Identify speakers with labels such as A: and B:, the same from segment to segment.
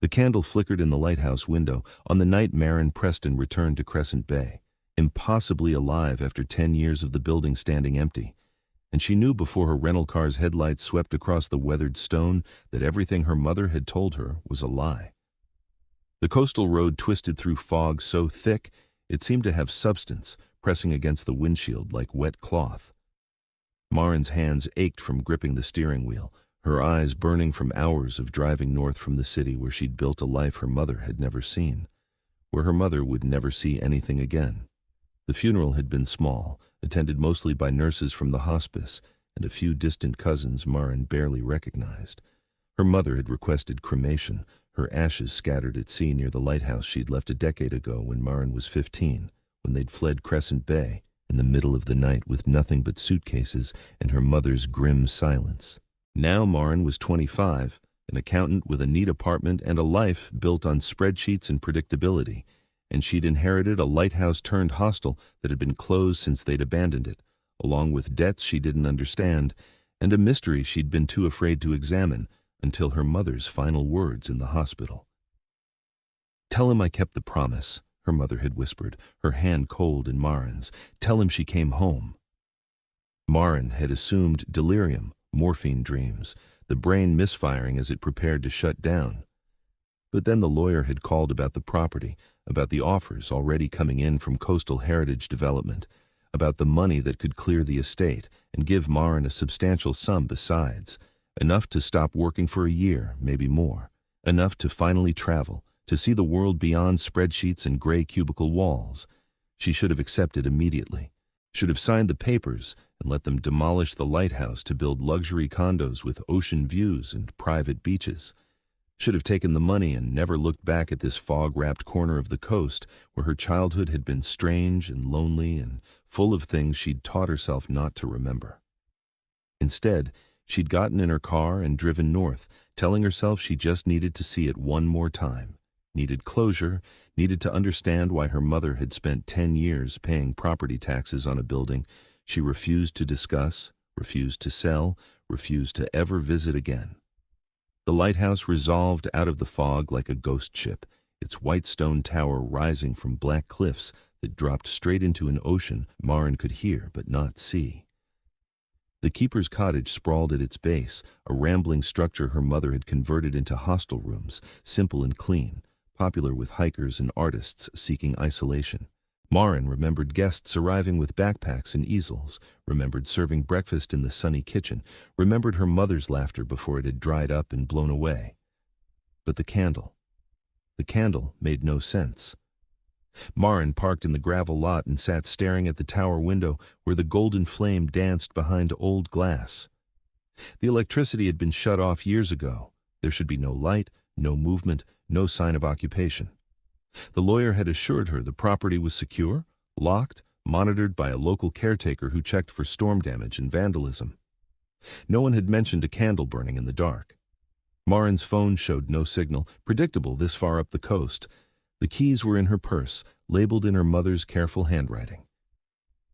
A: The candle flickered in the lighthouse window on the night Maren Preston returned to Crescent Bay, impossibly alive after 10 years of the building standing empty. And she knew before her rental car's headlights swept across the weathered stone that everything her mother had told her was a lie. The coastal road twisted through fog so thick it seemed to have substance, pressing against the windshield like wet cloth. Maren's hands ached from gripping the steering wheel, her eyes burning from hours of driving north from the city where she'd built a life her mother had never seen, where her mother would never see anything again. The funeral had been small, attended mostly by nurses from the hospice and a few distant cousins Maren barely recognized. Her mother had requested cremation, her ashes scattered at sea near the lighthouse she'd left a decade ago when Maren was 15, when they'd fled Crescent Bay in the middle of the night with nothing but suitcases and her mother's grim silence. Now Maren was 25, an accountant with a neat apartment and a life built on spreadsheets and predictability, and she'd inherited a lighthouse-turned-hostel that had been closed since they'd abandoned it, along with debts she didn't understand and a mystery she'd been too afraid to examine until her mother's final words in the hospital. "Tell him I kept the promise," her mother had whispered, her hand cold in Maren's. "Tell him she came home." Maren had assumed delirium, morphine dreams, the brain misfiring as it prepared to shut down. But then the lawyer had called about the property, about the offers already coming in from Coastal Heritage Development, about the money that could clear the estate and give Maren a substantial sum besides, enough to stop working for a year, maybe more, enough to finally travel, to see the world beyond spreadsheets and gray cubicle walls. She should have accepted immediately, should have signed the papers and let them demolish the lighthouse to build luxury condos with ocean views and private beaches. Should have taken the money and never looked back at this fog-wrapped corner of the coast where her childhood had been strange and lonely and full of things she'd taught herself not to remember. Instead, she'd gotten in her car and driven north, telling herself she just needed to see it one more time, needed closure, needed to understand why her mother had spent 10 years paying property taxes on a building she refused to discuss, refused to sell, refused to ever visit again. The lighthouse resolved out of the fog like a ghost ship, its white stone tower rising from black cliffs that dropped straight into an ocean Maren could hear but not see. The keeper's cottage sprawled at its base, a rambling structure her mother had converted into hostel rooms, simple and clean, popular with hikers and artists seeking isolation. Maren remembered guests arriving with backpacks and easels, remembered serving breakfast in the sunny kitchen, remembered her mother's laughter before it had dried up and blown away. But the candle made no sense. Maren parked in the gravel lot and sat staring at the tower window where the golden flame danced behind old glass. The electricity had been shut off years ago. There should be no light, no movement, no sign of occupation. The lawyer had assured her the property was secure, locked, monitored by a local caretaker who checked for storm damage and vandalism. No one had mentioned a candle burning in the dark. Maren's phone showed no signal, predictable this far up the coast. The keys were in her purse, labeled in her mother's careful handwriting.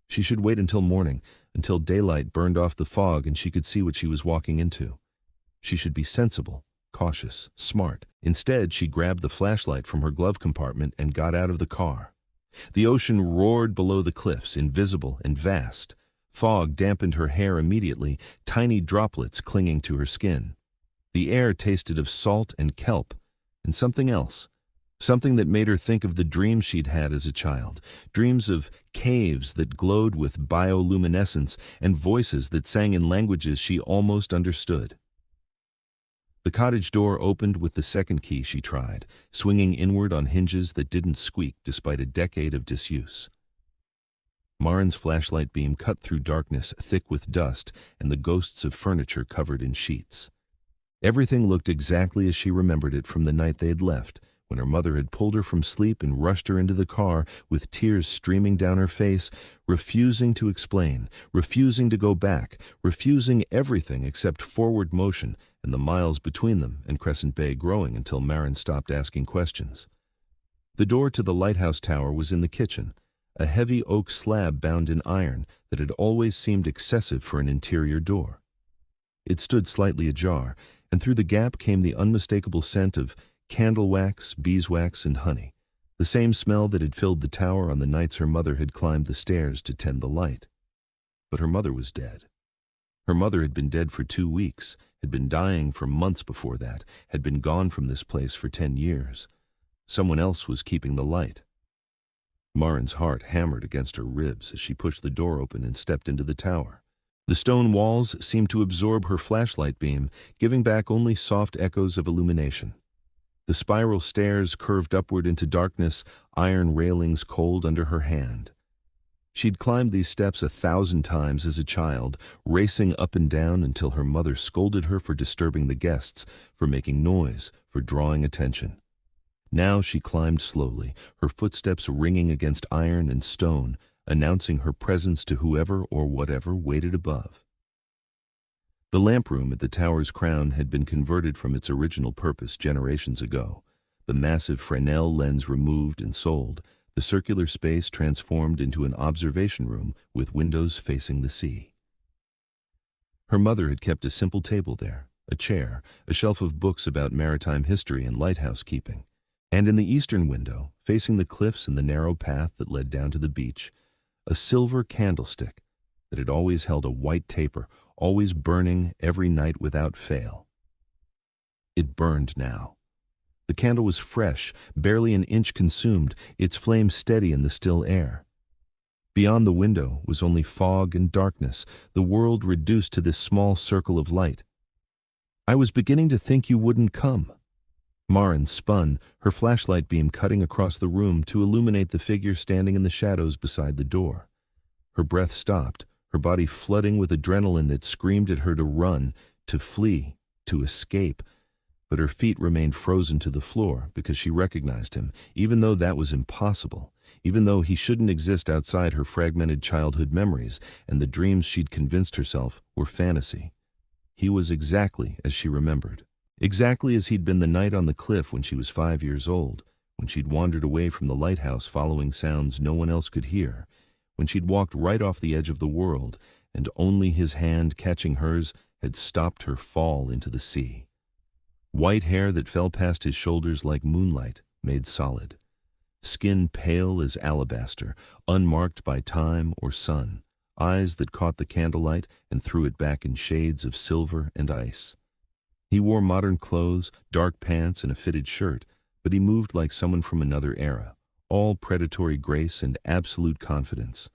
A: She should wait until morning, until daylight burned off the fog and she could see what she was walking into. She should be sensible, cautious, smart. Instead, she grabbed the flashlight from her glove compartment and got out of the car. The ocean roared below the cliffs, invisible and vast. Fog dampened her hair immediately, tiny droplets clinging to her skin. The air tasted of salt and kelp, and something else. Something that made her think of the dreams she'd had as a child, dreams of caves that glowed with bioluminescence and voices that sang in languages she almost understood. The cottage door opened with the second key she tried, swinging inward on hinges that didn't squeak despite a decade of disuse. Maren's flashlight beam cut through darkness thick with dust and the ghosts of furniture covered in sheets. Everything looked exactly as she remembered it from the night they had left, when her mother had pulled her from sleep and rushed her into the car with tears streaming down her face, refusing to explain, refusing to go back, refusing everything except forward motion and the miles between them and Crescent Bay growing until Maren stopped asking questions. The door to the lighthouse tower was in the kitchen, a heavy oak slab bound in iron that had always seemed excessive for an interior door. It stood slightly ajar, and through the gap came the unmistakable scent of Candle wax, beeswax, and honey, the same smell that had filled the tower on the nights her mother had climbed the stairs to tend the light. But her mother was dead. Her mother had been dead for 2 weeks, had been dying for months before that, had been gone from this place for 10 years. Someone else was keeping the light. Maren's heart hammered against her ribs as she pushed the door open and stepped into the tower. The stone walls seemed to absorb her flashlight beam, giving back only soft echoes of illumination. The spiral stairs curved upward into darkness, iron railings cold under her hand. She'd climbed these steps 1,000 times as a child, racing up and down until her mother scolded her for disturbing the guests, for making noise, for drawing attention. Now she climbed slowly, her footsteps ringing against iron and stone, announcing her presence to whoever or whatever waited above. The lamp room at the tower's crown had been converted from its original purpose generations ago, the massive Fresnel lens removed and sold, the circular space transformed into an observation room with windows facing the sea. Her mother had kept a simple table there, a chair, a shelf of books about maritime history and lighthouse keeping, and in the eastern window, facing the cliffs and the narrow path that led down to the beach, a silver candlestick that had always held a white taper, always burning every night without fail. It burned now. The candle was fresh, barely an inch consumed, its flame steady in the still air. Beyond the window was only fog and darkness, the world reduced to this small circle of light. "I was beginning to think you wouldn't come." Maren spun, her flashlight beam cutting across the room to illuminate the figure standing in the shadows beside the door. Her breath stopped, her body flooding with adrenaline that screamed at her to run, to flee, to escape. But her feet remained frozen to the floor because she recognized him, even though that was impossible, even though he shouldn't exist outside her fragmented childhood memories and the dreams she'd convinced herself were fantasy. He was exactly as she remembered, exactly as he'd been the night on the cliff when she was 5 years old, when she'd wandered away from the lighthouse following sounds no one else could hear, when she'd walked right off the edge of the world and only his hand catching hers had stopped her fall into the sea. White hair that fell past his shoulders like moonlight, made solid. Skin pale as alabaster, unmarked by time or sun. Eyes that caught the candlelight and threw it back in shades of silver and ice. He wore modern clothes, dark pants, and a fitted shirt, but he moved like someone from another era, all predatory grace and absolute confidence.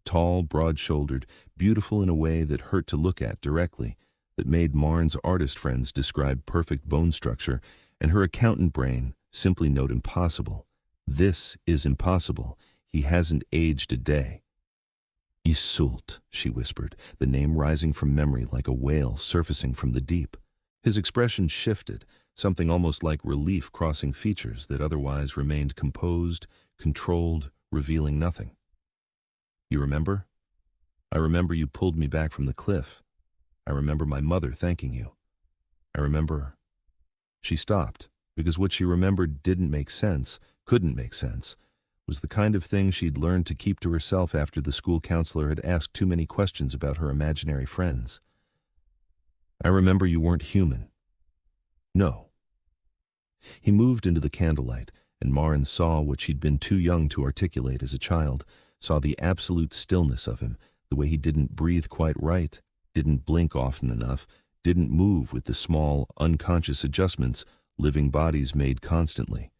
A: Tall, broad-shouldered, beautiful in a way that hurt to look at directly, that made Maren's artist friends describe perfect bone structure, and her accountant brain simply note impossible. This is impossible. He hasn't aged a day. Iseult, she whispered, the name rising from memory like a whale surfacing from the deep. His expression shifted, something almost like relief crossing features that otherwise remained composed, controlled, revealing nothing. "You remember? I remember you pulled me back from the cliff. I remember my mother thanking you. I remember—" She stopped, because what she remembered didn't make sense, couldn't make sense, was the kind of thing she'd learned to keep to herself after the school counselor had asked too many questions about her imaginary friends. "I remember you weren't human." "No." He moved into the candlelight, and Maren saw what she'd been too young to articulate as a child, saw the absolute stillness of him, the way he didn't breathe quite right, didn't blink often enough, didn't move with the small, unconscious adjustments living bodies made constantly.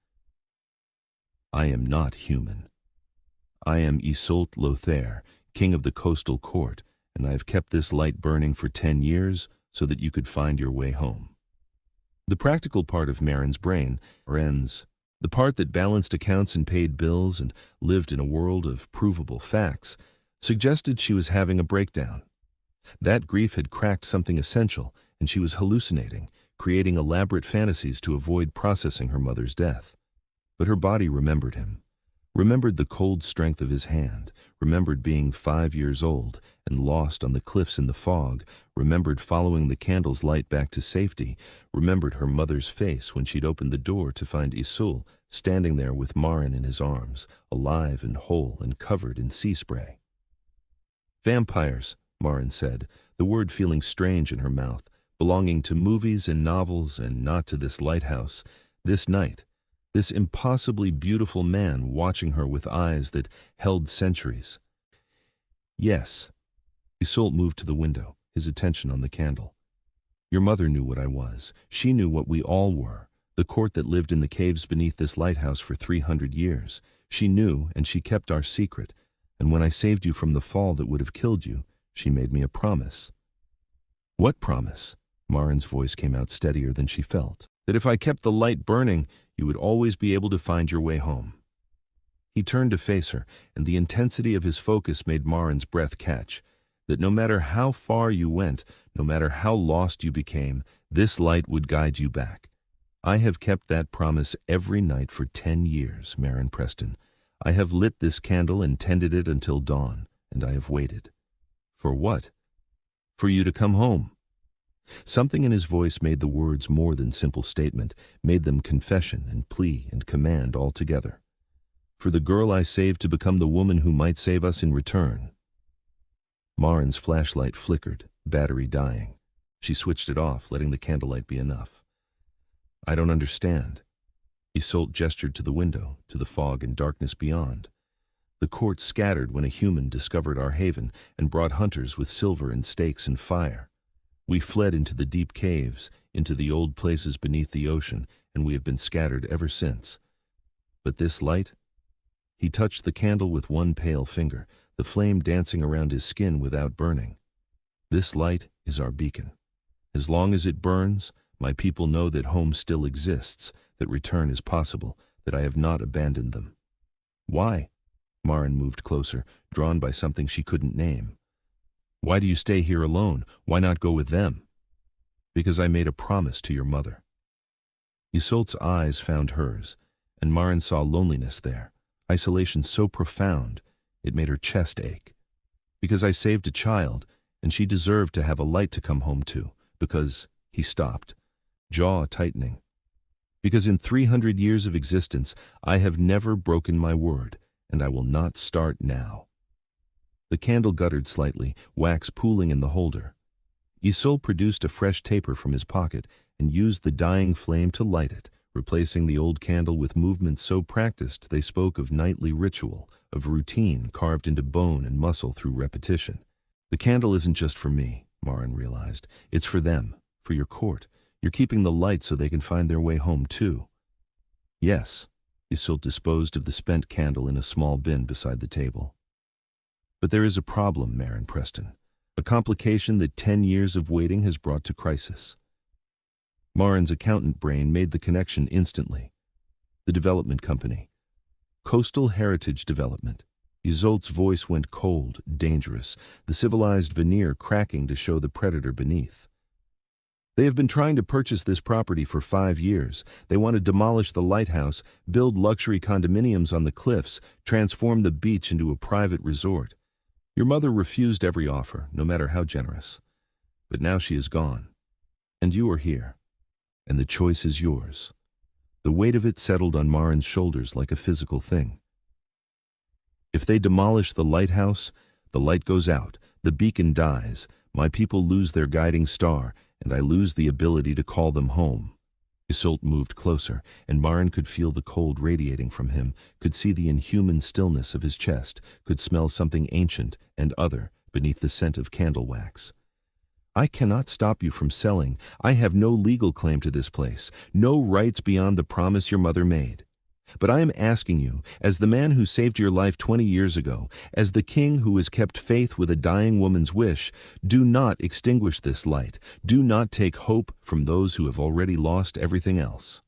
A: "I am not human. I am Iseult Lothair, king of the coastal court, and I have kept this light burning for 10 years so that you could find your way home." The practical part of Maren's brain, Maren's, the part that balanced accounts and paid bills and lived in a world of provable facts, suggested she was having a breakdown. That grief had cracked something essential, and she was hallucinating, creating elaborate fantasies to avoid processing her mother's death. But her body remembered him, remembered the cold strength of his hand, remembered being 5 years old and lost on the cliffs in the fog, remembered following the candle's light back to safety, remembered her mother's face when she'd opened the door to find Iseult standing there with Maren in his arms, alive and whole and covered in sea spray. "Vampires," Maren said, the word feeling strange in her mouth, belonging to movies and novels and not to this lighthouse. This night, this impossibly beautiful man watching her with eyes that held centuries. Yes. Isolde moved to the window, his attention on the candle. Your mother knew what I was. She knew what we all were. The court that lived in the caves beneath this lighthouse for 300 years. She knew, and she kept our secret. And when I saved you from the fall that would have killed you, she made me a promise. What promise? Maren's voice came out steadier than she felt. That if I kept the light burning, you would always be able to find your way home. He turned to face her, and the intensity of his focus made Maren's breath catch. That no matter how far you went, no matter how lost you became, this light would guide you back. I have kept that promise every night for 10 years, Maren Preston. I have lit this candle and tended it until dawn, and I have waited. For what? For you to come home. Something in his voice made the words more than simple statement, made them confession and plea and command all together. For the girl I saved to become the woman who might save us in return. Maren's flashlight flickered, battery dying. She switched it off, letting the candlelight be enough. I don't understand. Isolde gestured to the window, to the fog and darkness beyond. The court scattered when a human discovered our haven and brought hunters with silver and stakes and fire. We fled into the deep caves, into the old places beneath the ocean, and we have been scattered ever since. But this light? He touched the candle with one pale finger, the flame dancing around his skin without burning. This light is our beacon. As long as it burns, my people know that home still exists, that return is possible, that I have not abandoned them. Why? Maren moved closer, drawn by something she couldn't name. Why do you stay here alone? Why not go with them? Because I made a promise to your mother. Isolde's eyes found hers, and Maren saw loneliness there, isolation so profound, it made her chest ache. Because I saved a child, and she deserved to have a light to come home to, because, he stopped, jaw tightening. Because in 300 years of existence, I have never broken my word, and I will not start now. The candle guttered slightly, wax pooling in the holder. Isolde produced a fresh taper from his pocket and used the dying flame to light it, replacing the old candle with movements so practiced they spoke of nightly ritual, of routine carved into bone and muscle through repetition. The candle isn't just for me, Maren realized. It's for them, for your court. You're keeping the light so they can find their way home too. Yes, Isolde disposed of the spent candle in a small bin beside the table. But there is a problem, Maren Preston. A complication that 10 years of waiting has brought to crisis. Maren's accountant brain made the connection instantly. The development company. Coastal Heritage Development. Isolde's voice went cold, dangerous, the civilized veneer cracking to show the predator beneath. They have been trying to purchase this property for 5 years. They want to demolish the lighthouse, build luxury condominiums on the cliffs, transform the beach into a private resort. Your mother refused every offer, no matter how generous. But now she is gone. And you are here. And the choice is yours. The weight of it settled on Maren's shoulders like a physical thing. If they demolish the lighthouse, the light goes out, the beacon dies, my people lose their guiding star, and I lose the ability to call them home. Isolde moved closer, and Maren could feel the cold radiating from him, could see the inhuman stillness of his chest, could smell something ancient and other beneath the scent of candle wax. I cannot stop you from selling. I have no legal claim to this place, no rights beyond the promise your mother made. But I am asking you, as the man who saved your life 20 years ago, as the king who has kept faith with a dying woman's wish, do not extinguish this light. Do not take hope from those who have already lost everything else.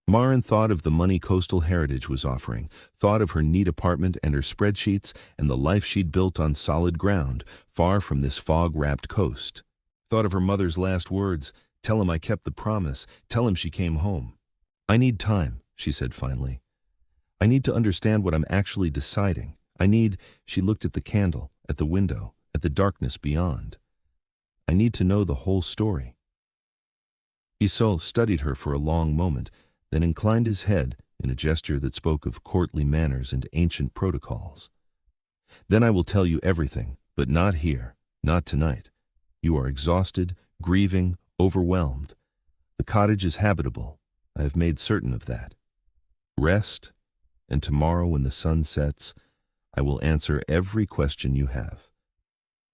A: Maren thought of the money Coastal Heritage was offering, thought of her neat apartment and her spreadsheets and the life she'd built on solid ground, far from this fog-wrapped coast. Thought of her mother's last words, "Tell him I kept the promise, tell him she came home." I need time, she said finally. I need to understand what I'm actually deciding. She looked at the candle, at the window, at the darkness beyond. I need to know the whole story. Isolde studied her for a long moment, then inclined his head in a gesture that spoke of courtly manners and ancient protocols. Then I will tell you everything, but not here, not tonight. You are exhausted, grieving, overwhelmed. The cottage is habitable. I have made certain of that. Rest, and tomorrow when the sun sets, I will answer every question you have."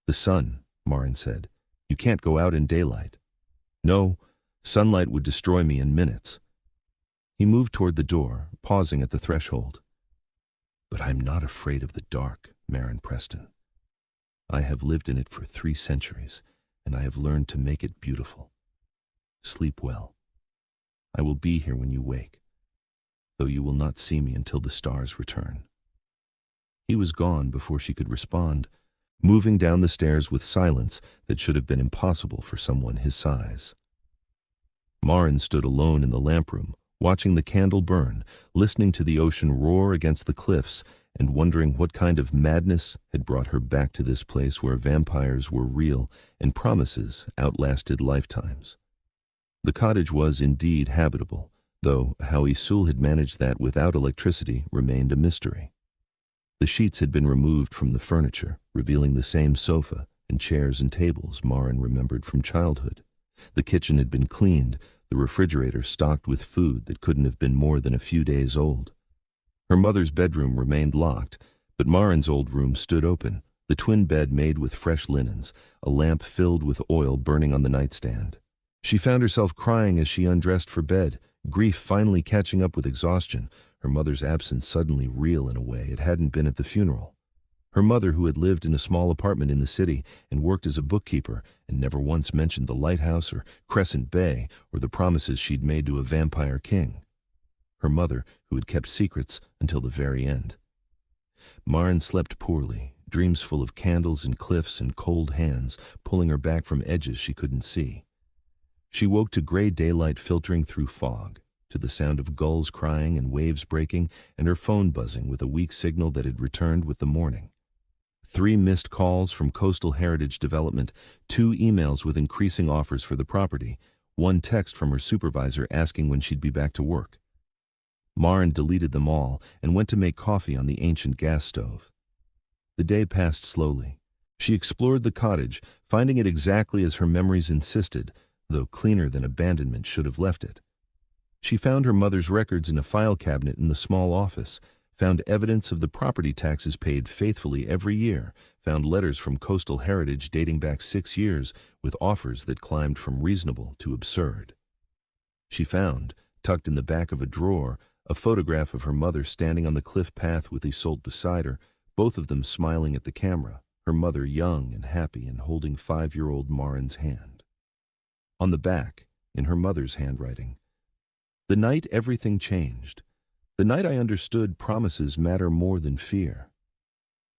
A: "The sun," Maren said. "You can't go out in daylight." "No, sunlight would destroy me in minutes." He moved toward the door, pausing at the threshold. "But I'm not afraid of the dark, Maren Preston. I have lived in it for 3 centuries, and I have learned to make it beautiful. Sleep well. I will be here when you wake, though you will not see me until the stars return." He was gone before she could respond, moving down the stairs with silence that should have been impossible for someone his size. Maren stood alone in the lamp room, watching the candle burn, listening to the ocean roar against the cliffs, and wondering what kind of madness had brought her back to this place where vampires were real and promises outlasted lifetimes. The cottage was indeed habitable, though how Isul had managed that without electricity remained a mystery. The sheets had been removed from the furniture, revealing the same sofa and chairs and tables Maren remembered from childhood. The kitchen had been cleaned, the refrigerator stocked with food that couldn't have been more than a few days old. Her mother's bedroom remained locked, but Maren's old room stood open, the twin bed made with fresh linens, a lamp filled with oil burning on the nightstand. She found herself crying as she undressed for bed, grief finally catching up with exhaustion, her mother's absence suddenly real in a way it hadn't been at the funeral. Her mother, who had lived in a small apartment in the city and worked as a bookkeeper and never once mentioned the lighthouse or Crescent Bay or the promises she'd made to a vampire king. Her mother, who had kept secrets until the very end. Maren slept poorly, dreams full of candles and cliffs and cold hands pulling her back from edges she couldn't see. She woke to gray daylight filtering through fog, to the sound of gulls crying and waves breaking, and her phone buzzing with a weak signal that had returned with the morning. 3 missed calls from Coastal Heritage Development, 2 emails with increasing offers for the property, 1 text from her supervisor asking when she'd be back to work. Maren deleted them all and went to make coffee on the ancient gas stove. The day passed slowly. She explored the cottage, finding it exactly as her memories insisted, though cleaner than abandonment should have left it. She found her mother's records in a file cabinet in the small office, found evidence of the property taxes paid faithfully every year, found letters from Coastal Heritage dating back 6 years with offers that climbed from reasonable to absurd. She found, tucked in the back of a drawer, a photograph of her mother standing on the cliff path with Isolde beside her, both of them smiling at the camera, her mother young and happy and holding 5-year-old Maren's hand. On the back, in her mother's handwriting, "The night everything changed. The night I understood promises matter more than fear."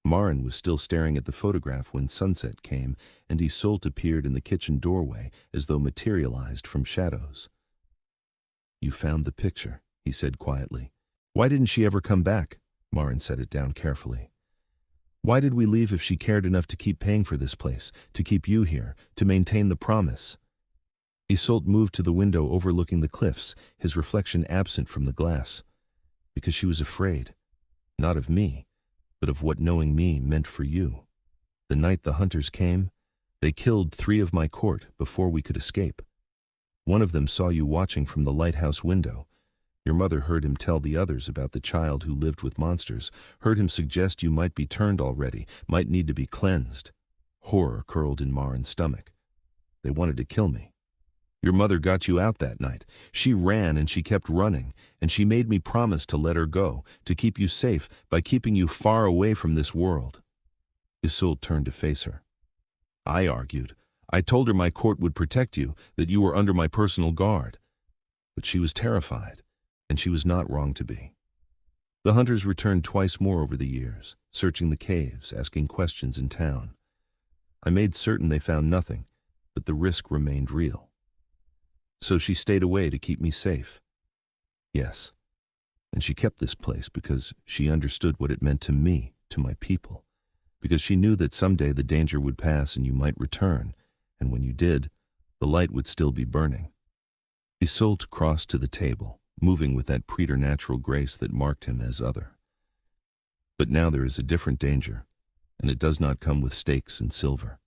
A: Maren was still staring at the photograph when sunset came and Isolde appeared in the kitchen doorway as though materialized from shadows. "You found the picture," he said quietly. "Why didn't she ever come back?" Maren set it down carefully. "Why did we leave if she cared enough to keep paying for this place, to keep you here, to maintain the promise?" Isolde moved to the window overlooking the cliffs, his reflection absent from the glass. "Because she was afraid, not of me, but of what knowing me meant for you. The night the hunters came, they killed 3 of my court before we could escape. One of them saw you watching from the lighthouse window. Your mother heard him tell the others about the child who lived with monsters, heard him suggest you might be turned already, might need to be cleansed." Horror curled in Maren's stomach. "They wanted to kill me. Your mother got you out that night. She ran and she kept running, and she made me promise to let her go, to keep you safe by keeping you far away from this world." Isolde turned to face her. "I argued. I told her my court would protect you, that you were under my personal guard. But she was terrified, and she was not wrong to be. The hunters returned twice more over the years, searching the caves, asking questions in town. I made certain they found nothing, but the risk remained real. So she stayed away to keep me safe. Yes, and she kept this place because she understood what it meant to me, to my people, because she knew that someday the danger would pass and you might return, and when you did, the light would still be burning." Isolde crossed to the table, moving with that preternatural grace that marked him as other. "But now there is a different danger, and it does not come with stakes and silver."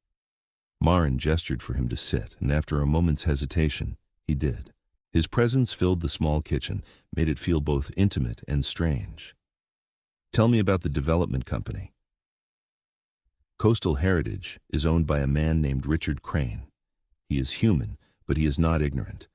A: Maren gestured for him to sit, and after a moment's hesitation, he did. His presence filled the small kitchen, made it feel both intimate and strange. Tell me about the development company. Coastal Heritage is owned by a man named Richard Crane. He is human, but he is not ignorant.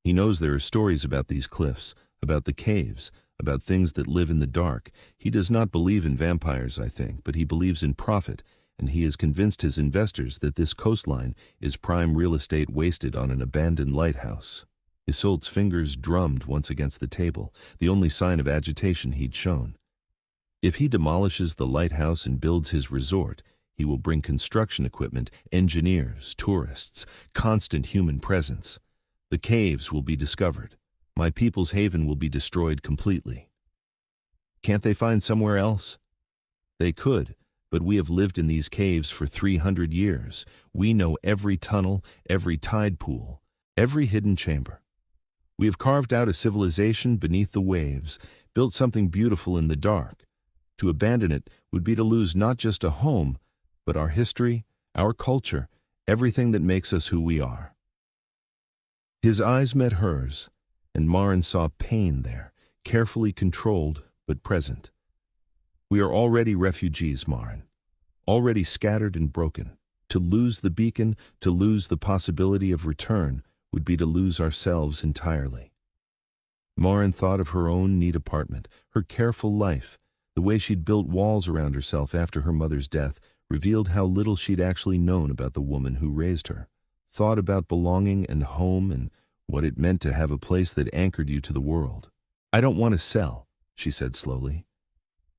A: He knows there are stories about these cliffs, about the caves, about things that live in the dark. He does not believe in vampires, I think, but he believes in profit, and he has convinced his investors that this coastline is prime real estate wasted on an abandoned lighthouse. Isolde's fingers drummed once against the table, the only sign of agitation he'd shown. If he demolishes the lighthouse and builds his resort, he will bring construction equipment, engineers, tourists, constant human presence. The caves will be discovered. My people's haven will be destroyed completely. Can't they find somewhere else? They could, but we have lived in these caves for 300 years. We know every tunnel, every tide pool, every hidden chamber. We have carved out a civilization beneath the waves, built something beautiful in the dark. To abandon it would be to lose not just a home, but our history, our culture, everything that makes us who we are. His eyes met hers, and Maren saw pain there, carefully controlled but present. We are already refugees, Maren, already scattered and broken. To lose the beacon, to lose the possibility of return, would be to lose ourselves entirely. Maren thought of her own neat apartment, her careful life, the way she'd built walls around herself after her mother's death, revealed how little she'd actually known about the woman who raised her. Thought about belonging and home and what it meant to have a place that anchored you to the world. I don't want to sell, she said slowly,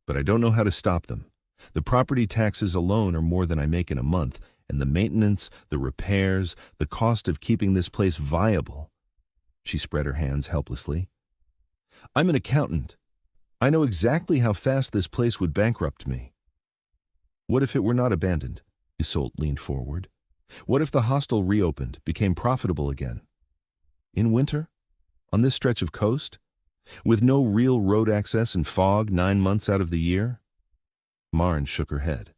A: but I don't know how to stop them. The property taxes alone are more than I make in a month, and the maintenance, the repairs, the cost of keeping this place viable. She spread her hands helplessly. I'm an accountant. I know exactly how fast this place would bankrupt me. What if it were not abandoned? Isolde leaned forward. What if the hostel reopened, became profitable again? In winter? On this stretch of coast? With no real road access and fog 9 months out of the year? Maren shook her head.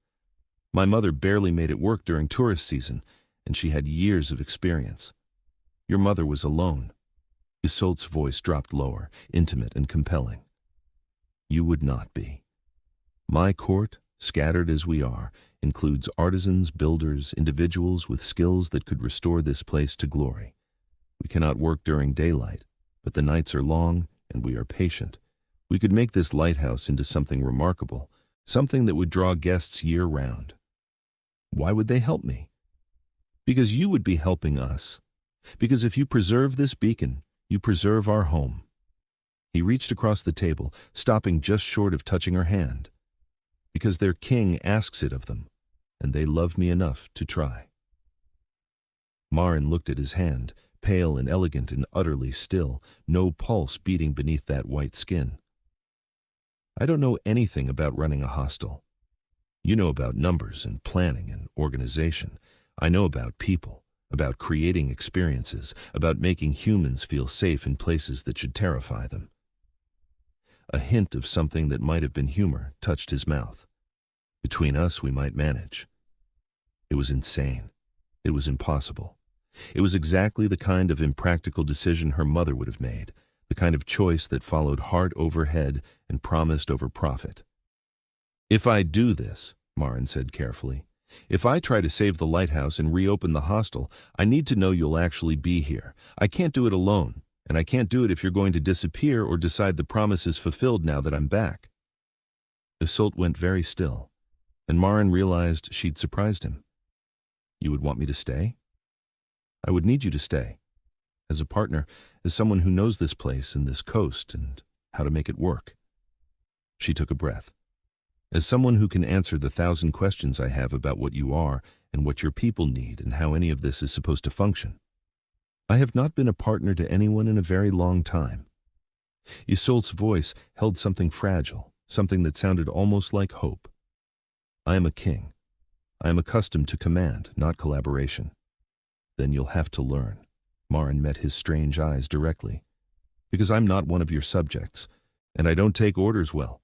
A: My mother barely made it work during tourist season, and she had years of experience. Your mother was alone. Isolde's voice dropped lower, intimate and compelling. You would not be. My court, scattered as we are, includes artisans, builders, individuals with skills that could restore this place to glory. We cannot work during daylight, but the nights are long and we are patient. We could make this lighthouse into something remarkable, something that would draw guests year-round. Why would they help me? Because you would be helping us. Because if you preserve this beacon, you preserve our home. He reached across the table, stopping just short of touching her hand. Because their king asks it of them, and they love me enough to try. Maren looked at his hand, pale and elegant and utterly still, no pulse beating beneath that white skin. I don't know anything about running a hostel. You know about numbers and planning and organization. I know about people, about creating experiences, about making humans feel safe in places that should terrify them. A hint of something that might have been humor touched his mouth. Between us, we might manage. It was insane. It was impossible. It was exactly the kind of impractical decision her mother would have made, the kind of choice that followed heart over head and promised over profit. If I do this, Maren said carefully, if I try to save the lighthouse and reopen the hostel, I need to know you'll actually be here. I can't do it alone, and I can't do it if you're going to disappear or decide the promise is fulfilled now that I'm back. Isolde went very still, and Maren realized she'd surprised him. You would want me to stay? I would need you to stay. As a partner, as someone who knows this place and this coast and how to make it work. She took a breath. As someone who can answer the 1,000 questions I have about what you are and what your people need and how any of this is supposed to function. I have not been a partner to anyone in a very long time. Isolde's voice held something fragile, something that sounded almost like hope. I am a king. I am accustomed to command, not collaboration. Then you'll have to learn. Maren met his strange eyes directly. Because I'm not one of your subjects, and I don't take orders well.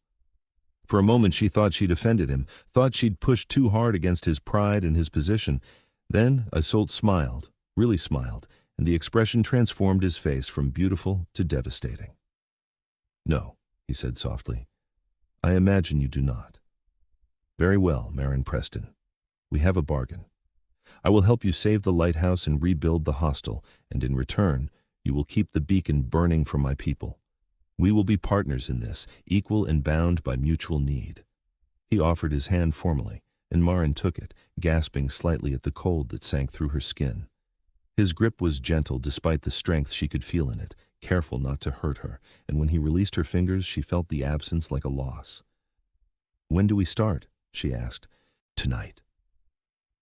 A: For a moment she thought she'd offended him, thought she'd pushed too hard against his pride and his position. Then Isolde smiled, really smiled, and the expression transformed his face from beautiful to devastating. "No," he said softly. "I imagine you do not." "Very well, Maren Preston. We have a bargain. I will help you save the lighthouse and rebuild the hostel, and in return, you will keep the beacon burning for my people. We will be partners in this, equal and bound by mutual need." He offered his hand formally, and Maren took it, gasping slightly at the cold that sank through her skin. His grip was gentle despite the strength she could feel in it, careful not to hurt her, and when he released her fingers, she felt the absence like a loss. "When do we start?" she asked. "Tonight."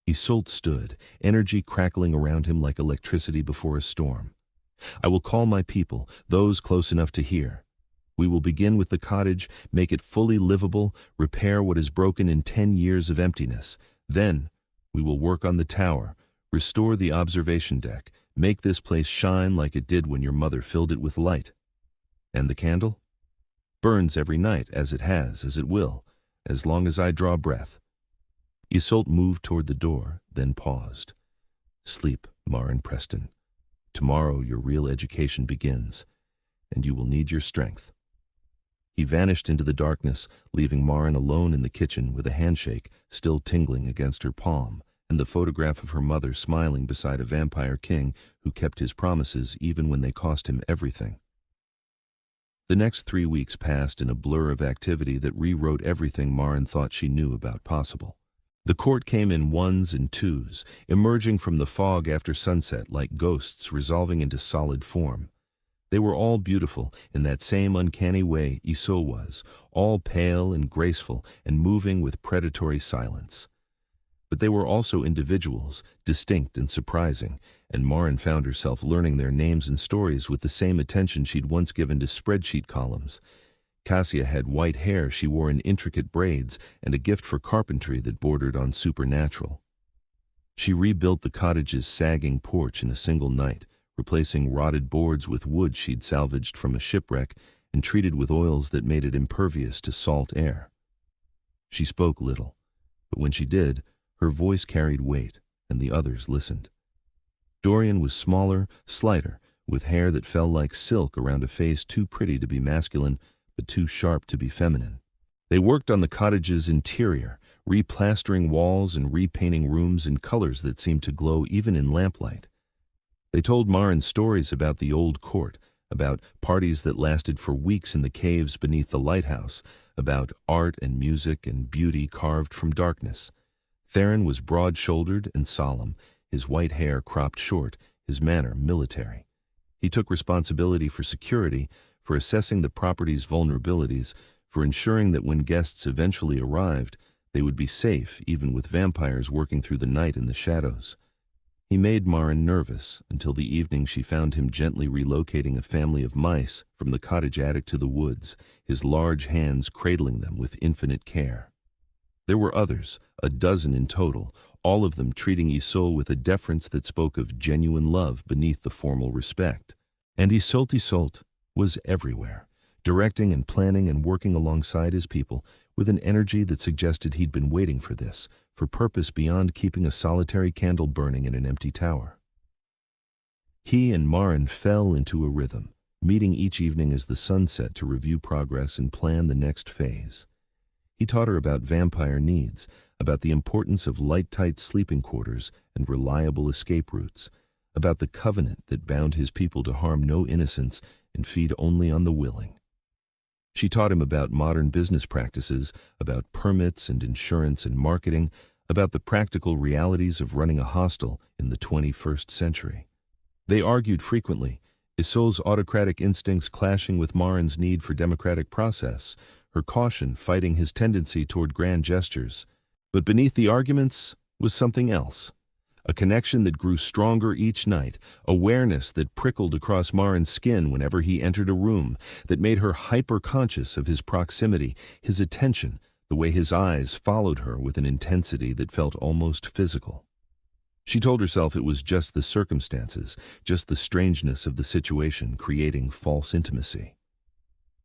A: Isolde stood, energy crackling around him like electricity before a storm. "I will call my people, those close enough to hear. We will begin with the cottage, make it fully livable, repair what is broken in 10 years of emptiness. Then, we will work on the tower, restore the observation deck, make this place shine like it did when your mother filled it with light. And the candle? Burns every night, as it has, as it will, as long as I draw breath." Isolde moved toward the door, then paused. "Sleep, Maren Preston. Tomorrow your real education begins, and you will need your strength." He vanished into the darkness, leaving Maren alone in the kitchen with a handshake still tingling against her palm, and the photograph of her mother smiling beside a vampire king who kept his promises even when they cost him everything. The next 3 weeks passed in a blur of activity that rewrote everything Maren thought she knew about possible. The court came in ones and twos, emerging from the fog after sunset like ghosts resolving into solid form. They were all beautiful in that same uncanny way Isolde was, all pale and graceful and moving with predatory silence. But they were also individuals, distinct and surprising, and Maren found herself learning their names and stories with the same attention she'd once given to spreadsheet columns. Cassia had white hair she wore in intricate braids and a gift for carpentry that bordered on supernatural. She rebuilt the cottage's sagging porch in a single night, replacing rotted boards with wood she'd salvaged from a shipwreck and treated with oils that made it impervious to salt air. She spoke little, but when she did, her voice carried weight, and the others listened. Dorian was smaller, slighter, with hair that fell like silk around a face too pretty to be masculine, but too sharp to be feminine. They worked on the cottage's interior, replastering walls and repainting rooms in colors that seemed to glow even in lamplight. They told Maren stories about the old court, about parties that lasted for weeks in the caves beneath the lighthouse, about art and music and beauty carved from darkness. Theron was broad-shouldered and solemn, his white hair cropped short, his manner military. He took responsibility for security, for assessing the property's vulnerabilities, for ensuring that when guests eventually arrived, they would be safe even with vampires working through the night in the shadows. He made Maren nervous until the evening she found him gently relocating a family of mice from the cottage attic to the woods, his large hands cradling them with infinite care. There were others, a dozen in total, all of them treating Isolde with a deference that spoke of genuine love beneath the formal respect. And Isolde was everywhere, directing and planning and working alongside his people with an energy that suggested he'd been waiting for this, for purpose beyond keeping a solitary candle burning in an empty tower. He and Maren fell into a rhythm, meeting each evening as the sun set to review progress and plan the next phase. He taught her about vampire needs, about the importance of light-tight sleeping quarters and reliable escape routes, about the covenant that bound his people to harm no innocents and feed only on the willing. She taught him about modern business practices, about permits and insurance and marketing, about the practical realities of running a hostel in the 21st century. They argued frequently, Isolde's autocratic instincts clashing with Maren's need for democratic process, her caution fighting his tendency toward grand gestures. But beneath the arguments was something else. A connection that grew stronger each night, awareness that prickled across Maren's skin whenever he entered a room, that made her hyper-conscious of his proximity, his attention, the way his eyes followed her with an intensity that felt almost physical. She told herself it was just the circumstances, just the strangeness of the situation creating false intimacy.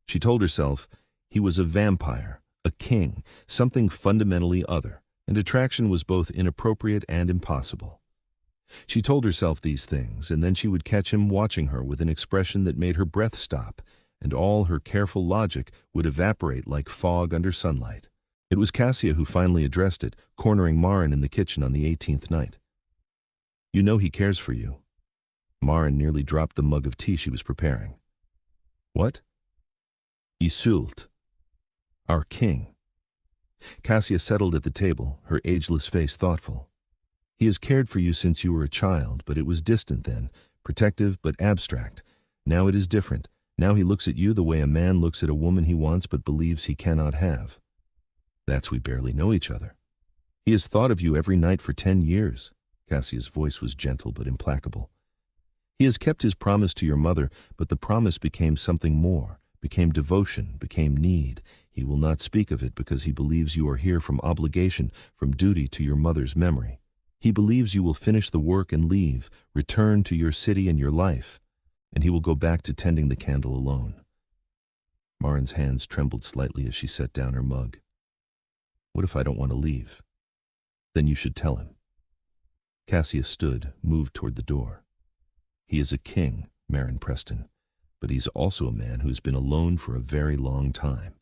A: She told herself he was a vampire, a king, something fundamentally other, and attraction was both inappropriate and impossible. She told herself these things, and then she would catch him watching her with an expression that made her breath stop, and all her careful logic would evaporate like fog under sunlight. It was Cassia who finally addressed it, cornering Maren in the kitchen on the 18th night. "You know he cares for you." Maren nearly dropped the mug of tea she was preparing. "What?" "Iseult, our king." Cassia settled at the table, her ageless face thoughtful. "He has cared for you since you were a child, but it was distant then, protective but abstract. Now it is different. Now he looks at you the way a man looks at a woman he wants but believes he cannot have." "That's we barely know each other." "He has thought of you every night for 10 years. Cassia's voice was gentle but implacable. "He has kept his promise to your mother, but the promise became something more, became devotion, became need. He will not speak of it because he believes you are here from obligation, from duty to your mother's memory. He believes you will finish the work and leave, return to your city and your life, and he will go back to tending the candle alone." Maren's hands trembled slightly as she set down her mug. "What if I don't want to leave?" "Then you should tell him." Cassia stood, moved toward the door. "He is a king, Maren Preston, but he's also a man who's been alone for a very long time.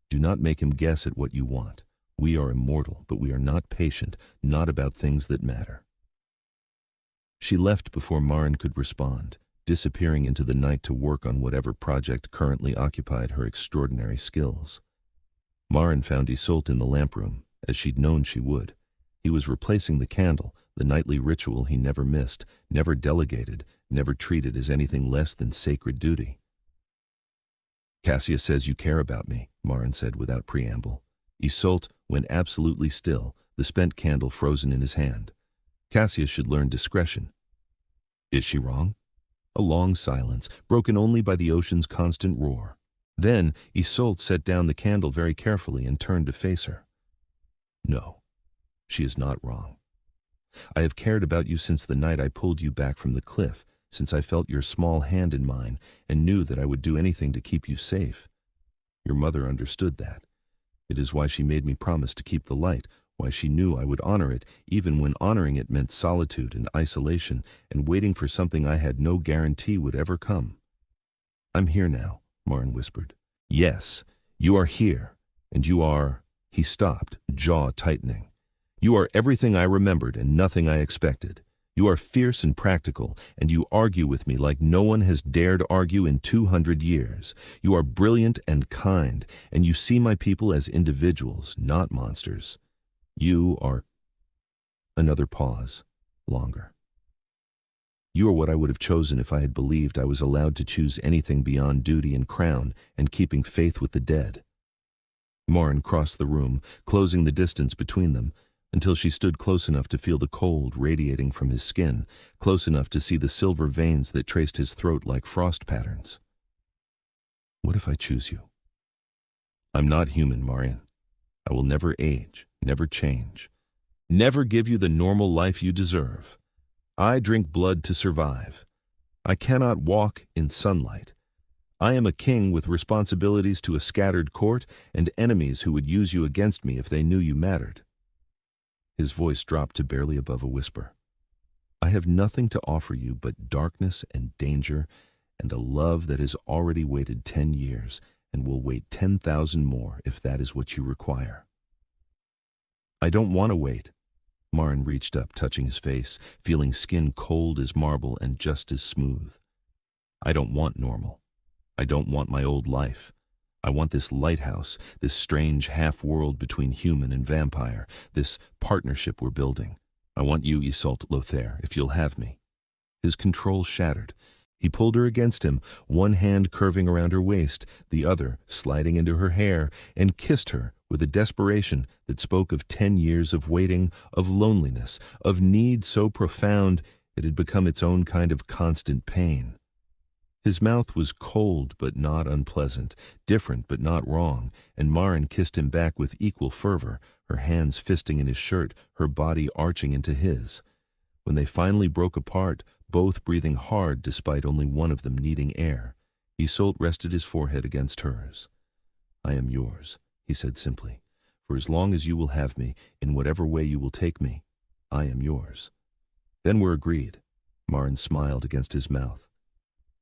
A: Do not make him guess at what you want. We are immortal, but we are not patient, not about things that matter." She left before Maren could respond, disappearing into the night to work on whatever project currently occupied her extraordinary skills. Maren found Iseult in the lamp room, as she'd known she would. He was replacing the candle, the nightly ritual he never missed, never delegated, never treated as anything less than sacred duty. "Cassia says you care about me," Maren said without preamble. Iseult went absolutely still, the spent candle frozen in his hand. Cassia should learn discretion. "Is she wrong?" A long silence, broken only by the ocean's constant roar. Then Iseult set down the candle very carefully and turned to face her. "No, she is not wrong. I have cared about you since the night I pulled you back from the cliff, since I felt your small hand in mine and knew that I would do anything to keep you safe. Your mother understood that. It is why she made me promise to keep the light, why she knew I would honor it, even when honoring it meant solitude and isolation and waiting for something I had no guarantee would ever come." "I'm here now," Maren whispered. "Yes, you are here, and you are—" He stopped, jaw tightening. "You are everything I remembered and nothing I expected. You are fierce and practical, and you argue with me like no one has dared argue in 200 years. You are brilliant and kind, and you see my people as individuals, not monsters. You are—" Another pause, longer. "You are what I would have chosen if I had believed I was allowed to choose anything beyond duty and crown and keeping faith with the dead." Maren crossed the room, closing the distance between them, until she stood close enough to feel the cold radiating from his skin, close enough to see the silver veins that traced his throat like frost patterns. "What if I choose you?" "I'm not human, Maren. I will never age, never change, never give you the normal life you deserve. I drink blood to survive. I cannot walk in sunlight. I am a king with responsibilities to a scattered court and enemies who would use you against me if they knew you mattered." His voice dropped to barely above a whisper. "I have nothing to offer you but darkness and danger and a love that has already waited 10 years and will wait 10,000 more if that is what you require." "I don't want to wait." Maren reached up, touching his face, feeling skin cold as marble and just as smooth. "I don't want normal. I don't want my old life. I want this lighthouse, this strange half-world between human and vampire, this partnership we're building. I want you, Iseult Lothair, if you'll have me." His control shattered. He pulled her against him, one hand curving around her waist, the other sliding into her hair, and kissed her with a desperation that spoke of 10 years of waiting, of loneliness, of need so profound it had become its own kind of constant pain. His mouth was cold but not unpleasant, different but not wrong, and Maren kissed him back with equal fervor, her hands fisting in his shirt, her body arching into his. When they finally broke apart, both breathing hard despite only one of them needing air, Iseult rested his forehead against hers. "I am yours," he said simply. "For as long as you will have me, in whatever way you will take me, I am yours." Then we're agreed. Maren smiled against his mouth.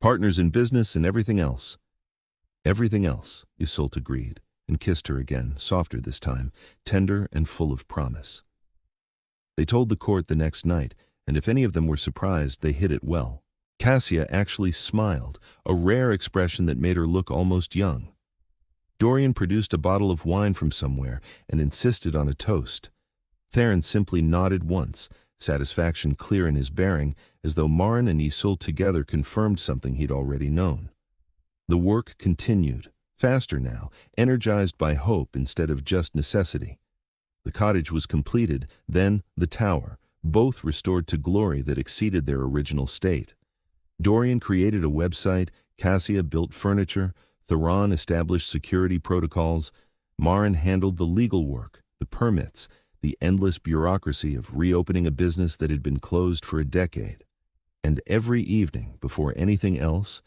A: Partners in business and everything else. Everything else, Isolde agreed, and kissed her again, softer this time, tender and full of promise. They told the court the next night, and if any of them were surprised, they hid it well. Cassia actually smiled, a rare expression that made her look almost young. Dorian produced a bottle of wine from somewhere and insisted on a toast. Theron simply nodded once, satisfaction clear in his bearing, as though Maren and Isolde together confirmed something he'd already known. The work continued, faster now, energized by hope instead of just necessity. The cottage was completed, then the tower, both restored to glory that exceeded their original state. Dorian created a website, Cassia built furniture, Theron established security protocols, Maren handled the legal work, the permits, the endless bureaucracy of reopening a business that had been closed for a decade. And every evening, before anything else,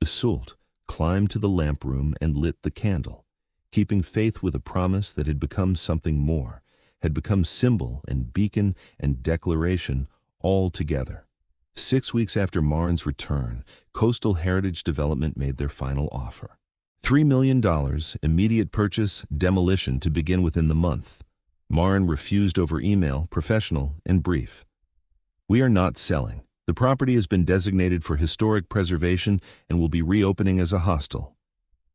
A: Isolde climbed to the lamp room and lit the candle, keeping faith with a promise that had become something more, had become symbol and beacon and declaration all together. 6 weeks after Maren's return, Coastal Heritage Development made their final offer. $3 million, immediate purchase, demolition to begin within the month. Maren refused over email, professional and brief. We are not selling. The property has been designated for historic preservation and will be reopening as a hostel.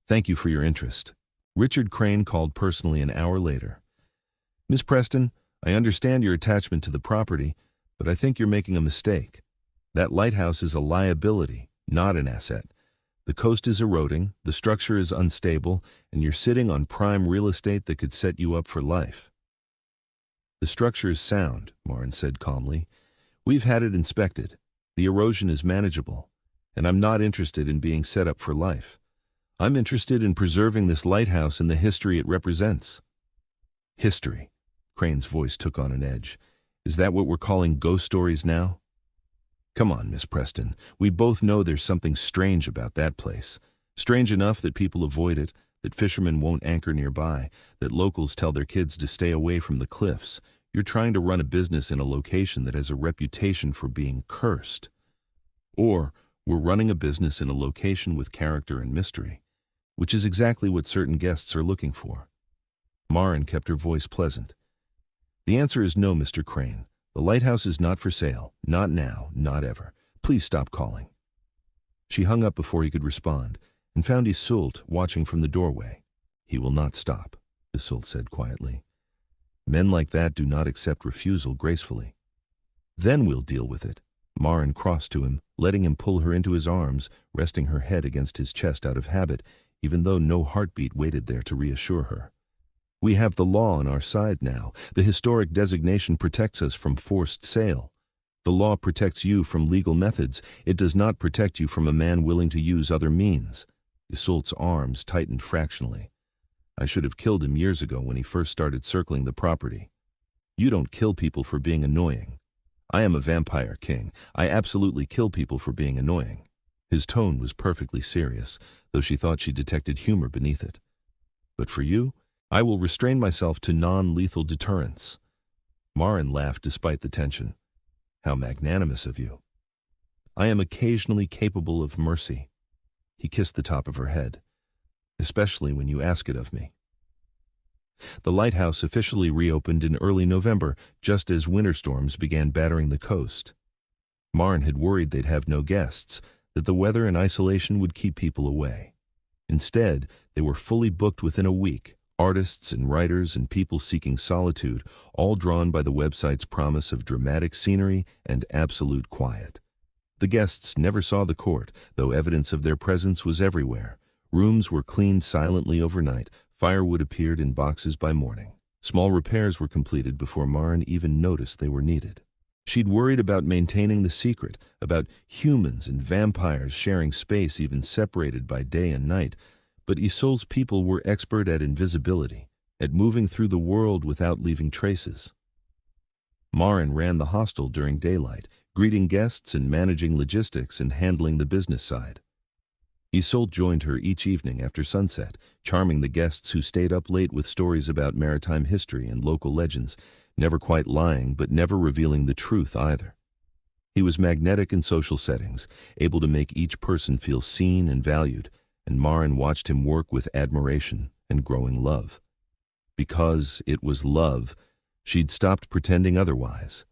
A: Thank you for your interest. Richard Crane called personally an hour later. Miss Preston, I understand your attachment to the property, but I think you're making a mistake. That lighthouse is a liability, not an asset. The coast is eroding, the structure is unstable, and you're sitting on prime real estate that could set you up for life. The structure is sound, Maren said calmly. We've had it inspected. The erosion is manageable, and I'm not interested in being set up for life. I'm interested in preserving this lighthouse and the history it represents. History. Crane's voice took on an edge. Is that what we're calling ghost stories now? Come on, Miss Preston. We both know there's something strange about that place. Strange enough that people avoid it, that fishermen won't anchor nearby, that locals tell their kids to stay away from the cliffs. You're trying to run a business in a location that has a reputation for being cursed. Or we're running a business in a location with character and mystery, which is exactly what certain guests are looking for. Maren kept her voice pleasant. The answer is no, Mr. Crane. The lighthouse is not for sale. Not now, not ever. Please stop calling. She hung up before he could respond, and found Isolde watching from the doorway. He will not stop, Isolde said quietly. Men like that do not accept refusal gracefully. Then we'll deal with it. Maren crossed to him, letting him pull her into his arms, resting her head against his chest out of habit, even though no heartbeat waited there to reassure her. We have the law on our side now. The historic designation protects us from forced sale. The law protects you from legal methods. It does not protect you from a man willing to use other means. Isolde's arms tightened fractionally. I should have killed him years ago when he first started circling the property. You don't kill people for being annoying. I am a vampire king. I absolutely kill people for being annoying. His tone was perfectly serious, though she thought she detected humor beneath it. But for you, I will restrain myself to non-lethal deterrence. Maren laughed despite the tension. How magnanimous of you. I am occasionally capable of mercy. He kissed the top of her head. Especially when you ask it of me. The lighthouse officially reopened in early November, just as winter storms began battering the coast. Maren had worried they'd have no guests, that the weather and isolation would keep people away. Instead, they were fully booked within a week, artists and writers and people seeking solitude, all drawn by the website's promise of dramatic scenery and absolute quiet. The guests never saw the court, though evidence of their presence was everywhere. Rooms were cleaned silently overnight. Firewood appeared in boxes by morning. Small repairs were completed before Maren even noticed they were needed. She'd worried about maintaining the secret, about humans and vampires sharing space even separated by day and night, but Isolde's people were expert at invisibility, at moving through the world without leaving traces. Maren ran the hostel during daylight, greeting guests and managing logistics and handling the business side. Isolde joined her each evening after sunset, charming the guests who stayed up late with stories about maritime history and local legends, never quite lying but never revealing the truth either. He was magnetic in social settings, able to make each person feel seen and valued, and Maren watched him work with admiration and growing love. Because it was love, she'd stopped pretending otherwise.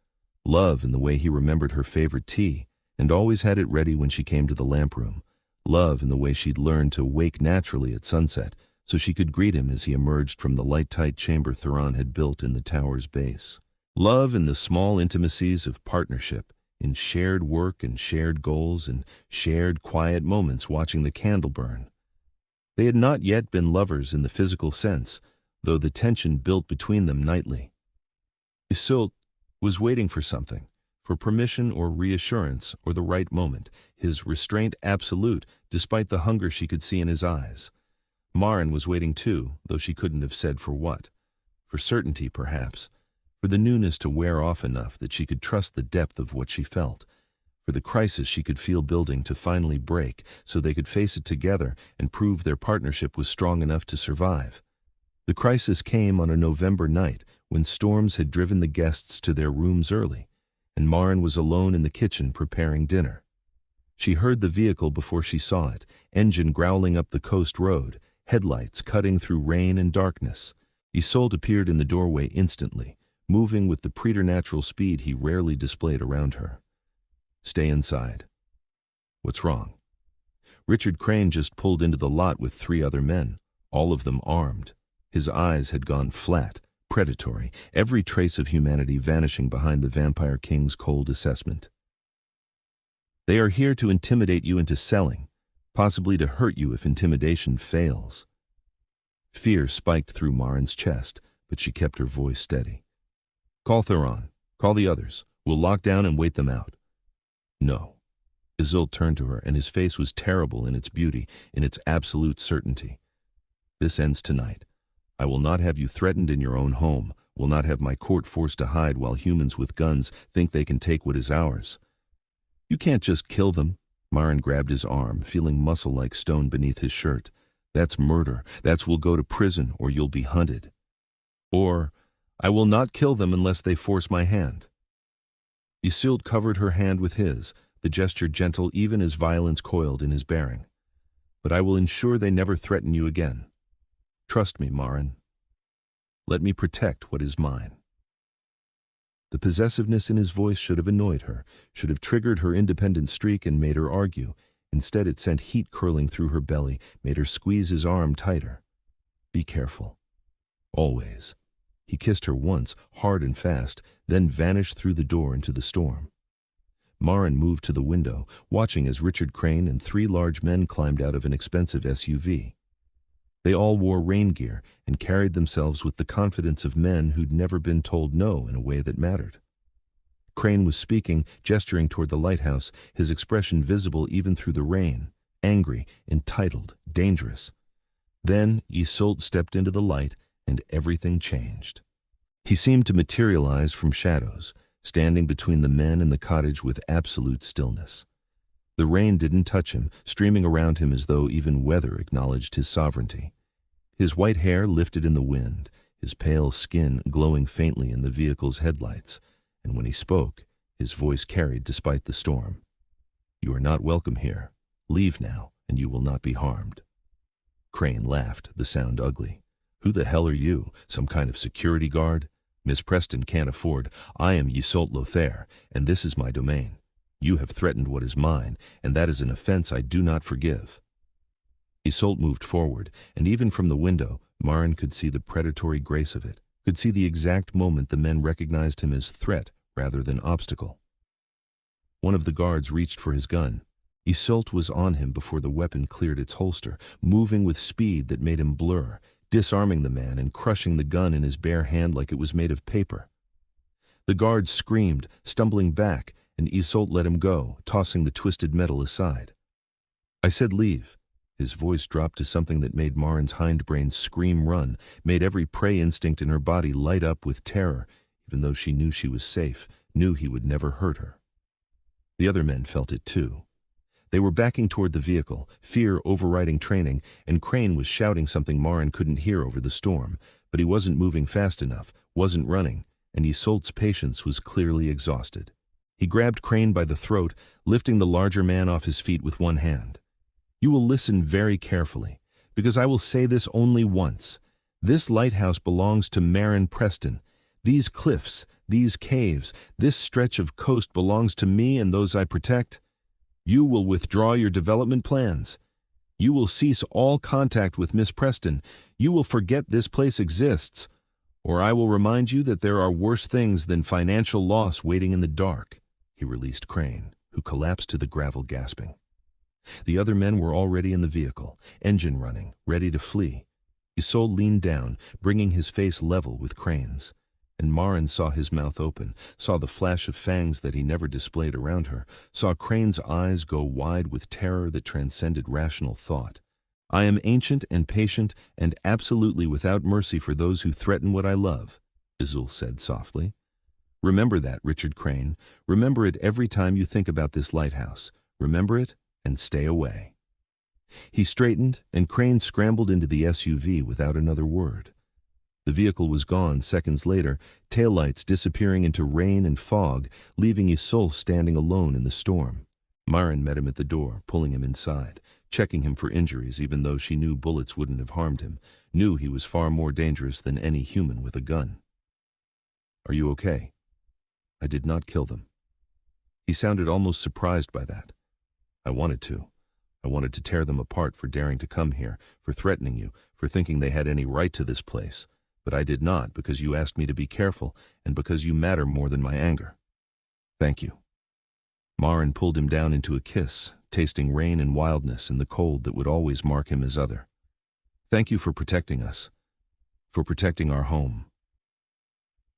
A: Love in the way he remembered her favorite tea, and always had it ready when she came to the lamp room. Love in the way she'd learned to wake naturally at sunset, so she could greet him as he emerged from the light-tight chamber Theron had built in the tower's base. Love in the small intimacies of partnership, in shared work and shared goals and shared quiet moments watching the candle burn. They had not yet been lovers in the physical sense, though the tension built between them nightly. Isolde was waiting for something, for permission or reassurance or the right moment, his restraint absolute despite the hunger she could see in his eyes. Maren was waiting too, though she couldn't have said for what. For certainty, perhaps. For the newness to wear off enough that she could trust the depth of what she felt. For the crisis she could feel building to finally break so they could face it together and prove their partnership was strong enough to survive. The crisis came on a November night when storms had driven the guests to their rooms early, and Maren was alone in the kitchen preparing dinner. She heard the vehicle before she saw it, engine growling up the coast road, headlights cutting through rain and darkness. Isolde appeared in the doorway instantly, moving with the preternatural speed he rarely displayed around her. "Stay inside." "What's wrong?" Richard Crane just pulled into the lot with 3 other men, all of them armed. His eyes had gone flat, predatory, every trace of humanity vanishing behind the Vampire King's cold assessment. "They are here to intimidate you into selling, possibly to hurt you if intimidation fails." Fear spiked through Maren's chest, but she kept her voice steady. "Call Theron. Call the others. We'll lock down and wait them out." "No." Isolde turned to her, and his face was terrible in its beauty, in its absolute certainty. "This ends tonight. I will not have you threatened in your own home, will not have my court forced to hide while humans with guns think they can take what is ours." "You can't just kill them." Maren grabbed his arm, feeling muscle like stone beneath his shirt. "That's murder. That's we'll go to prison or you'll be hunted." Or, "I will not kill them unless they force my hand." Isolde covered her hand with his, the gesture gentle even as violence coiled in his bearing. "But I will ensure they never threaten you again. Trust me, Maren. Let me protect what is mine." The possessiveness in his voice should have annoyed her, should have triggered her independent streak and made her argue. Instead it sent heat curling through her belly, made her squeeze his arm tighter. "Be careful. Always." He kissed her once, hard and fast, then vanished through the door into the storm. Maren moved to the window, watching as Richard Crane and 3 large men climbed out of an expensive SUV. They all wore rain gear and carried themselves with the confidence of men who'd never been told no in a way that mattered. Crane was speaking, gesturing toward the lighthouse, his expression visible even through the rain, angry, entitled, dangerous. Then Isolde stepped into the light, and everything changed. He seemed to materialize from shadows, standing between the men and the cottage with absolute stillness. The rain didn't touch him, streaming around him as though even weather acknowledged his sovereignty. His white hair lifted in the wind, his pale skin glowing faintly in the vehicle's headlights, and when he spoke, his voice carried despite the storm. "You are not welcome here. Leave now, and you will not be harmed." Crane laughed, the sound ugly. "Who the hell are you? Some kind of security guard? Miss Preston can't afford. I am Isolde Lothaire, and this is my domain. You have threatened what is mine, and that is an offense I do not forgive." Isolde moved forward, and even from the window, Maren could see the predatory grace of it, could see the exact moment the men recognized him as threat rather than obstacle. One of the guards reached for his gun. Isolde was on him before the weapon cleared its holster, moving with speed that made him blur, disarming the man and crushing the gun in his bare hand like it was made of paper. The guard screamed, stumbling back, and Isolde let him go, tossing the twisted metal aside. "I said leave." His voice dropped to something that made Maren's hindbrain scream run, made every prey instinct in her body light up with terror, even though she knew she was safe, knew he would never hurt her. The other men felt it too. They were backing toward the vehicle, fear overriding training, and Crane was shouting something Maren couldn't hear over the storm, but he wasn't moving fast enough, wasn't running, and Isolde's patience was clearly exhausted. He grabbed Crane by the throat, lifting the larger man off his feet with one hand. You will listen very carefully, because I will say this only once. This lighthouse belongs to Maren Preston. These cliffs, these caves, this stretch of coast belongs to me and those I protect. You will withdraw your development plans. You will cease all contact with Miss Preston. You will forget this place exists. Or I will remind you that there are worse things than financial loss waiting in the dark. He released Crane, who collapsed to the gravel gasping. The other men were already in the vehicle, engine running, ready to flee. Isolde leaned down, bringing his face level with Crane's. And Maren saw his mouth open, saw the flash of fangs that he never displayed around her, saw Crane's eyes go wide with terror that transcended rational thought. I am ancient and patient and absolutely without mercy for those who threaten what I love, Isolde said softly. Remember that, Richard Crane. Remember it every time you think about this lighthouse. Remember it and stay away. He straightened, and Crane scrambled into the SUV without another word. The vehicle was gone seconds later, taillights disappearing into rain and fog, leaving Isolde standing alone in the storm. Maren met him at the door, pulling him inside, checking him for injuries even though she knew bullets wouldn't have harmed him, knew he was far more dangerous than any human with a gun. Are you okay? I did not kill them. He sounded almost surprised by that. I wanted to. I wanted to tear them apart for daring to come here, for threatening you, for thinking they had any right to this place. But I did not, because you asked me to be careful, and because you matter more than my anger. Thank you. Maren pulled him down into a kiss, tasting rain and wildness and the cold that would always mark him as other. Thank you for protecting us, for protecting our home.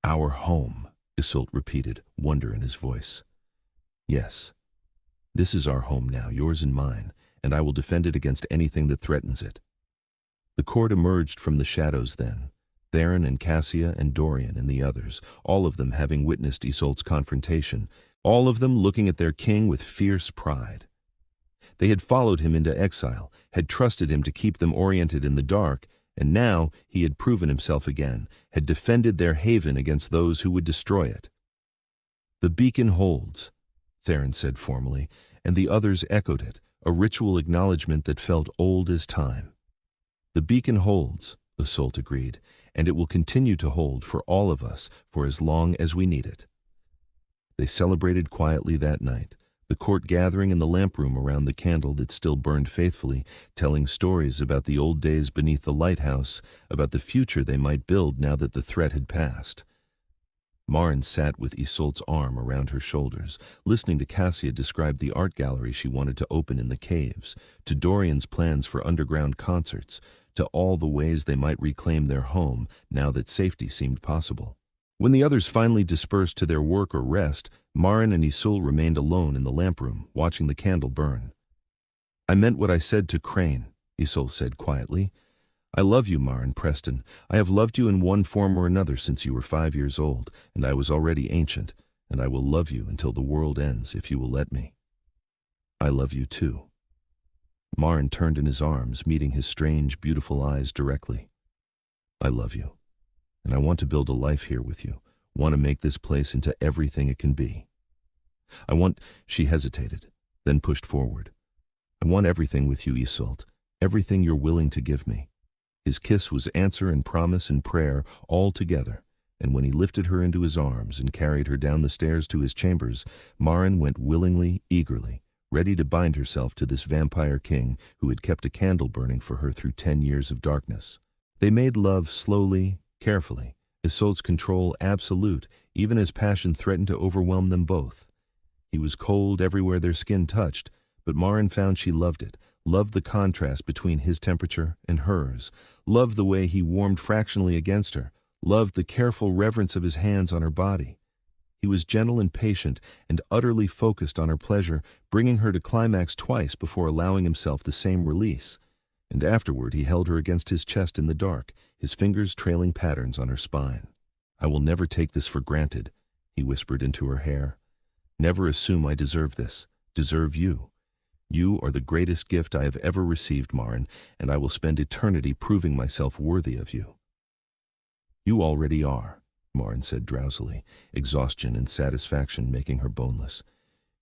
A: Our home, Isolde repeated, wonder in his voice. Yes, this is our home now, yours and mine, and I will defend it against anything that threatens it. The court emerged from the shadows then. Theron and Cassia and Dorian and the others, all of them having witnessed Isolde's confrontation, all of them looking at their king with fierce pride. They had followed him into exile, had trusted him to keep them oriented in the dark, and now he had proven himself again, had defended their haven against those who would destroy it. The beacon holds, Theron said formally, and the others echoed it, a ritual acknowledgement that felt old as time. The beacon holds, Isolde agreed, and it will continue to hold for all of us for as long as we need it. They celebrated quietly that night, the court gathering in the lamp room around the candle that still burned faithfully, telling stories about the old days beneath the lighthouse, about the future they might build now that the threat had passed. Maren sat with Isolde's arm around her shoulders, listening to Cassia describe the art gallery she wanted to open in the caves, to Dorian's plans for underground concerts, to all the ways they might reclaim their home now that safety seemed possible. When the others finally dispersed to their work or rest, Maren and Isolde remained alone in the lamp room, watching the candle burn. I meant what I said to Crane, Isolde said quietly. I love you, Maren Preston. I have loved you in one form or another since you were 5 years old, and I was already ancient, and I will love you until the world ends if you will let me. I love you too. Maren turned in his arms, meeting his strange, beautiful eyes directly. I love you, and I want to build a life here with you, want to make this place into everything it can be. She hesitated, then pushed forward. I want everything with you, Isolde, everything you're willing to give me. His kiss was answer and promise and prayer all together, and when he lifted her into his arms and carried her down the stairs to his chambers, Maren went willingly, eagerly, ready to bind herself to this vampire king who had kept a candle burning for her through 10 years of darkness. They made love slowly, carefully, Isolde's control absolute, even as passion threatened to overwhelm them both. He was cold everywhere their skin touched, but Maren found she loved it, loved the contrast between his temperature and hers, loved the way he warmed fractionally against her, loved the careful reverence of his hands on her body. He was gentle and patient and utterly focused on her pleasure, bringing her to climax twice before allowing himself the same release. And afterward he held her against his chest in the dark, his fingers trailing patterns on her spine. I will never take this for granted, he whispered into her hair. Never assume I deserve this, deserve you. You are the greatest gift I have ever received, Maren, and I will spend eternity proving myself worthy of you. You already are, Maren said drowsily, exhaustion and satisfaction making her boneless.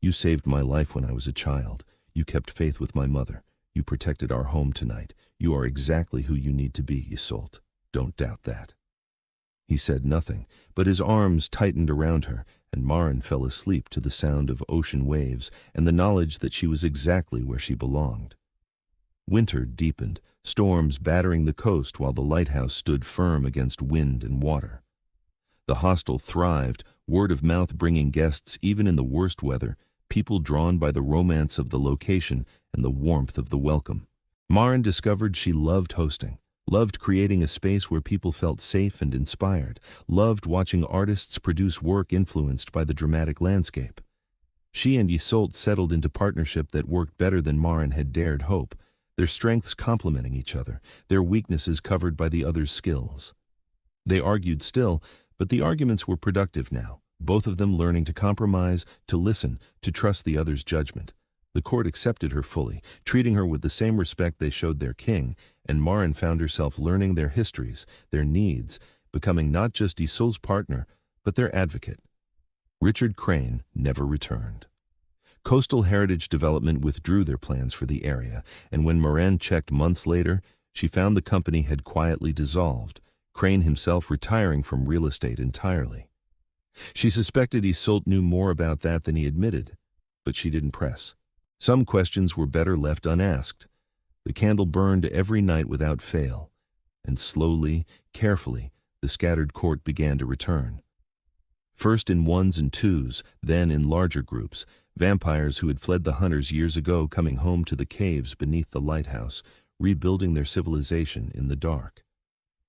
A: You saved my life when I was a child. You kept faith with my mother. You protected our home tonight. You are exactly who you need to be, Isolde. Don't doubt that. He said nothing, but his arms tightened around her, and Maren fell asleep to the sound of ocean waves and the knowledge that she was exactly where she belonged. Winter deepened, storms battering the coast while the lighthouse stood firm against wind and water. The hostel thrived, word of mouth bringing guests even in the worst weather, people drawn by the romance of the location and the warmth of the welcome. Maren discovered she loved hosting, loved creating a space where people felt safe and inspired, loved watching artists produce work influenced by the dramatic landscape. She and Isolde settled into partnership that worked better than Maren had dared hope, their strengths complementing each other, their weaknesses covered by the other's skills. They argued still, but the arguments were productive now, both of them learning to compromise, to listen, to trust the other's judgment. The court accepted her fully, treating her with the same respect they showed their king, and Maren found herself learning their histories, their needs, becoming not just Isolde's partner, but their advocate. Richard Crane never returned. Coastal Heritage Development withdrew their plans for the area, and when Maren checked months later, she found the company had quietly dissolved, Crane himself retiring from real estate entirely. She suspected Isolde knew more about that than he admitted, but she didn't press. Some questions were better left unasked. The candle burned every night without fail, and slowly, carefully, the scattered court began to return. First in ones and twos, then in larger groups, vampires who had fled the hunters years ago coming home to the caves beneath the lighthouse, rebuilding their civilization in the dark.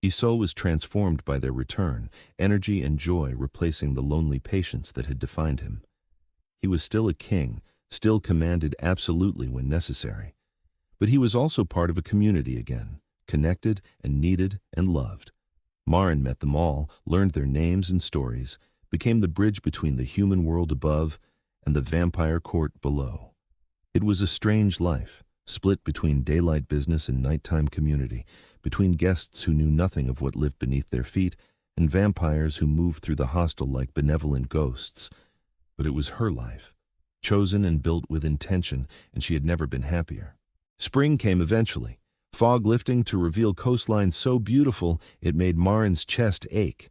A: Isolde was transformed by their return, energy and joy replacing the lonely patience that had defined him. He was still a king, still commanded absolutely when necessary. But he was also part of a community again, connected and needed and loved. Maren met them all, learned their names and stories, became the bridge between the human world above and the vampire court below. It was a strange life, split between daylight business and nighttime community, between guests who knew nothing of what lived beneath their feet and vampires who moved through the hostel like benevolent ghosts. But it was her life, chosen and built with intention, and she had never been happier. Spring came eventually, fog lifting to reveal coastline so beautiful it made Maren's chest ache.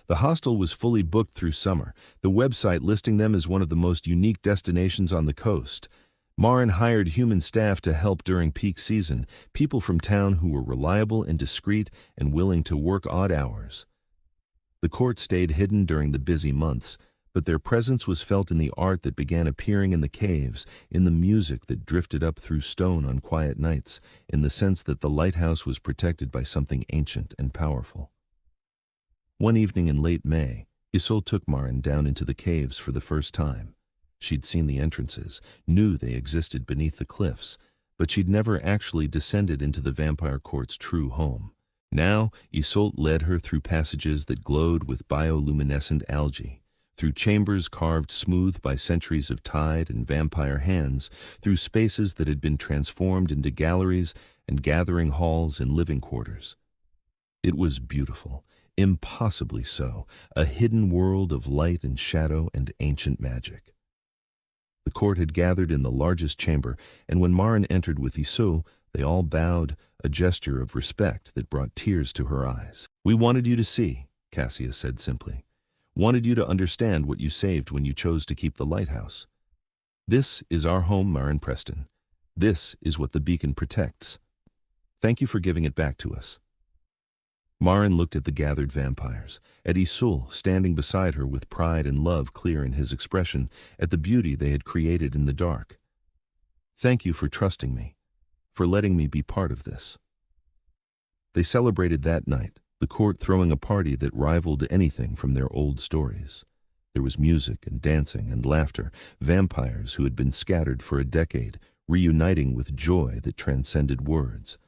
A: The hostel was fully booked through summer, the website listing them as one of the most unique destinations on the coast. Maren hired human staff to help during peak season, people from town who were reliable and discreet and willing to work odd hours. The court stayed hidden during the busy months, but their presence was felt in the art that began appearing in the caves, in the music that drifted up through stone on quiet nights, in the sense that the lighthouse was protected by something ancient and powerful. One evening in late May, Isolde took Maren down into the caves for the first time. She'd seen the entrances, knew they existed beneath the cliffs, but she'd never actually descended into the vampire court's true home. Now, Isolde led her through passages that glowed with bioluminescent algae, through chambers carved smooth by centuries of tide and vampire hands, through spaces that had been transformed into galleries and gathering halls and living quarters. It was beautiful, impossibly so, a hidden world of light and shadow and ancient magic. The court had gathered in the largest chamber, and when Maren entered with Isolde, they all bowed, a gesture of respect that brought tears to her eyes. "We wanted you to see," Cassius said simply. "Wanted you to understand what you saved when you chose to keep the lighthouse. This is our home, Maren Preston. This is what the beacon protects. Thank you for giving it back to us." Maren looked at the gathered vampires, at Isolde standing beside her with pride and love clear in his expression, at the beauty they had created in the dark. "Thank you for trusting me, for letting me be part of this." They celebrated that night, the court throwing a party that rivaled anything from their old stories. There was music and dancing and laughter, vampires who had been scattered for a decade, reuniting with joy that transcended words.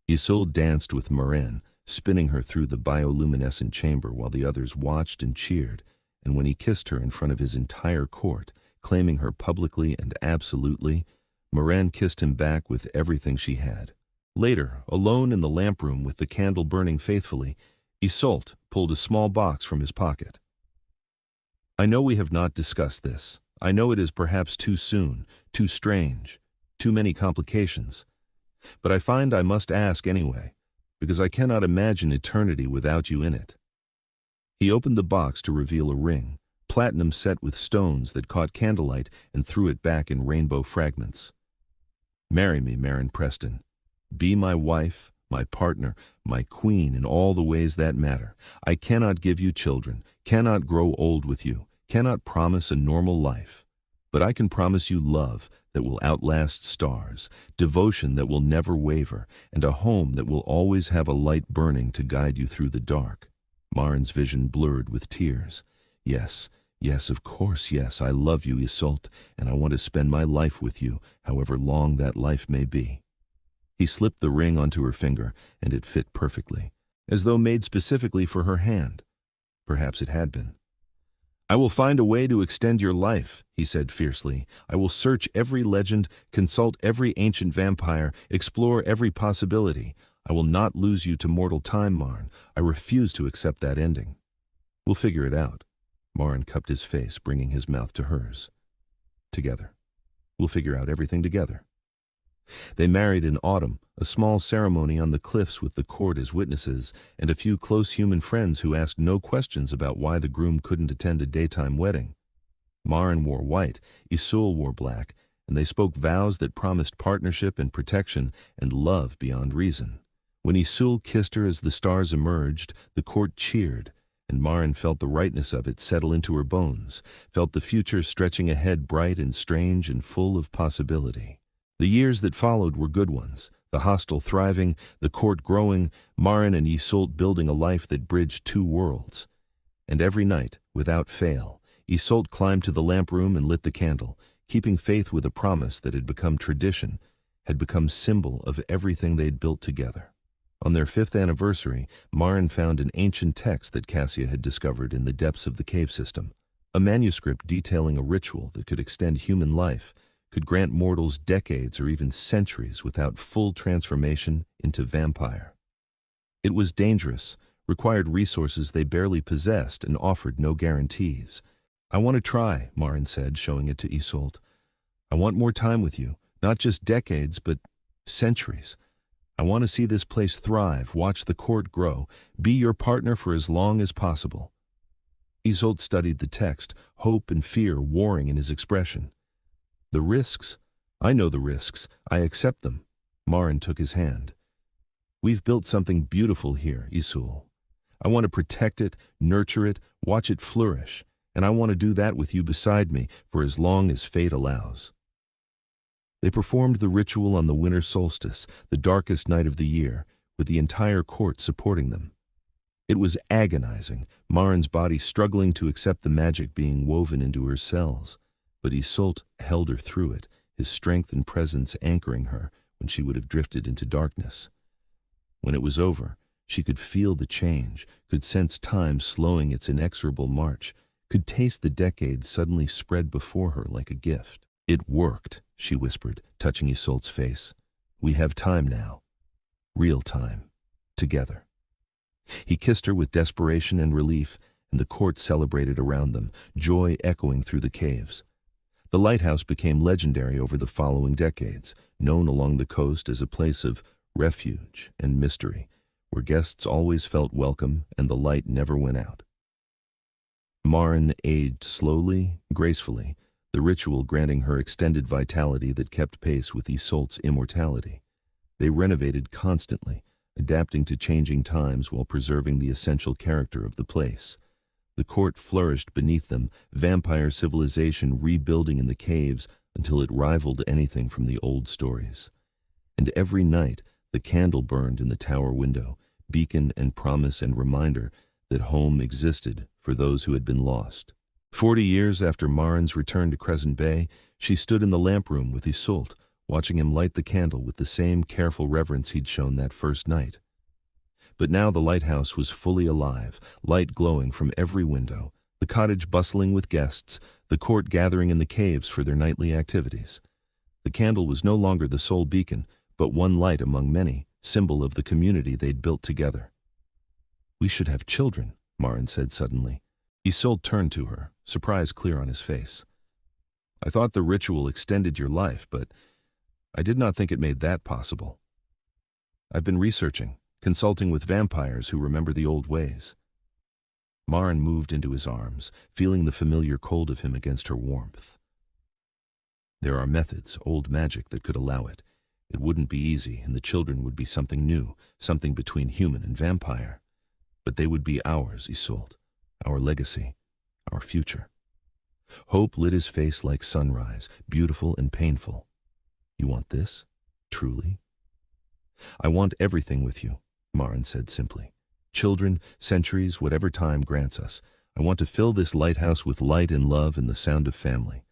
A: Isolde danced with Maren, spinning her through the bioluminescent chamber while the others watched and cheered, and when he kissed her in front of his entire court, claiming her publicly and absolutely, Maren kissed him back with everything she had. Later, alone in the lamp room with the candle burning faithfully, Isolde pulled a small box from his pocket. I know we have not discussed this. I know it is perhaps too soon, too strange, too many complications. But I find I must ask anyway, because I cannot imagine eternity without you in it. He opened the box to reveal a ring, platinum set with stones that caught candlelight and threw it back in rainbow fragments. Marry me, Maren Preston. Be my wife, my partner, my queen in all the ways that matter. I cannot give you children, cannot grow old with you, cannot promise a normal life. But I can promise you love that will outlast stars, devotion that will never waver, and a home that will always have a light burning to guide you through the dark. Maren's vision blurred with tears. Yes, yes, of course, yes, I love you, Isolde, and I want to spend my life with you, however long that life may be. He slipped the ring onto her finger, and it fit perfectly, as though made specifically for her hand. Perhaps it had been. I will find a way to extend your life, he said fiercely. I will search every legend, consult every ancient vampire, explore every possibility. I will not lose you to mortal time, Maren. I refuse to accept that ending. We'll figure it out. Maren cupped his face, bringing his mouth to hers. Together. We'll figure out everything together. They married in autumn, a small ceremony on the cliffs with the court as witnesses, and a few close human friends who asked no questions about why the groom couldn't attend a daytime wedding. Maren wore white, Isolde wore black, and they spoke vows that promised partnership and protection and love beyond reason. When Isolde kissed her as the stars emerged, the court cheered, and Maren felt the rightness of it settle into her bones, felt the future stretching ahead bright and strange and full of possibility. The years that followed were good ones, the hostel thriving, the court growing, Maren and Isolde building a life that bridged two worlds. And every night, without fail, Isolde climbed to the lamp room and lit the candle, keeping faith with a promise that had become tradition, had become symbol of everything they'd built together. On their 5th anniversary, Maren found an ancient text that Cassia had discovered in the depths of the cave system, a manuscript detailing a ritual that could extend human life, could grant mortals decades or even centuries without full transformation into vampire. It was dangerous, required resources they barely possessed, and offered no guarantees. I want to try, Maren said, showing it to Isolde. I want more time with you, not just decades, but centuries. I want to see this place thrive, watch the court grow, be your partner for as long as possible. Isolde studied the text, hope and fear warring in his expression. The risks? I know the risks. I accept them. Maren took his hand. We've built something beautiful here, Isolde. I want to protect it, nurture it, watch it flourish, and I want to do that with you beside me for as long as fate allows. They performed the ritual on the winter solstice, the darkest night of the year, with the entire court supporting them. It was agonizing, Maren's body struggling to accept the magic being woven into her cells. But Isolde held her through it, his strength and presence anchoring her when she would have drifted into darkness. When it was over, she could feel the change, could sense time slowing its inexorable march, could taste the decades suddenly spread before her like a gift. It worked, she whispered, touching Isolde's face. We have time now. Real time. Together. He kissed her with desperation and relief, and the court celebrated around them, joy echoing through the caves. The lighthouse became legendary over the following decades, known along the coast as a place of refuge and mystery, where guests always felt welcome and the light never went out. Maren aged slowly, gracefully, the ritual granting her extended vitality that kept pace with Isolde's immortality. They renovated constantly, adapting to changing times while preserving the essential character of the place. The court flourished beneath them, vampire civilization rebuilding in the caves until it rivaled anything from the old stories. And every night, the candle burned in the tower window, beacon and promise and reminder that home existed for those who had been lost. 40 years after Maren's return to Crescent Bay, she stood in the lamp room with Isolde, watching him light the candle with the same careful reverence he'd shown that first night. But now the lighthouse was fully alive, light glowing from every window, the cottage bustling with guests, the court gathering in the caves for their nightly activities. The candle was no longer the sole beacon, but one light among many, symbol of the community they'd built together. We should have children, Maren said suddenly. Isolde turned to her, surprise clear on his face. I thought the ritual extended your life, but I did not think it made that possible. I've been researching, consulting with vampires who remember the old ways. Maren moved into his arms, feeling the familiar cold of him against her warmth. There are methods, old magic, that could allow it. It wouldn't be easy, and the children would be something new, something between human and vampire. But they would be ours, Isolde, our legacy, our future. Hope lit his face like sunrise, beautiful and painful. You want this? Truly? I want everything with you, Maren said simply. Children, centuries, whatever time grants us. I want to fill this lighthouse with light and love and the sound of family.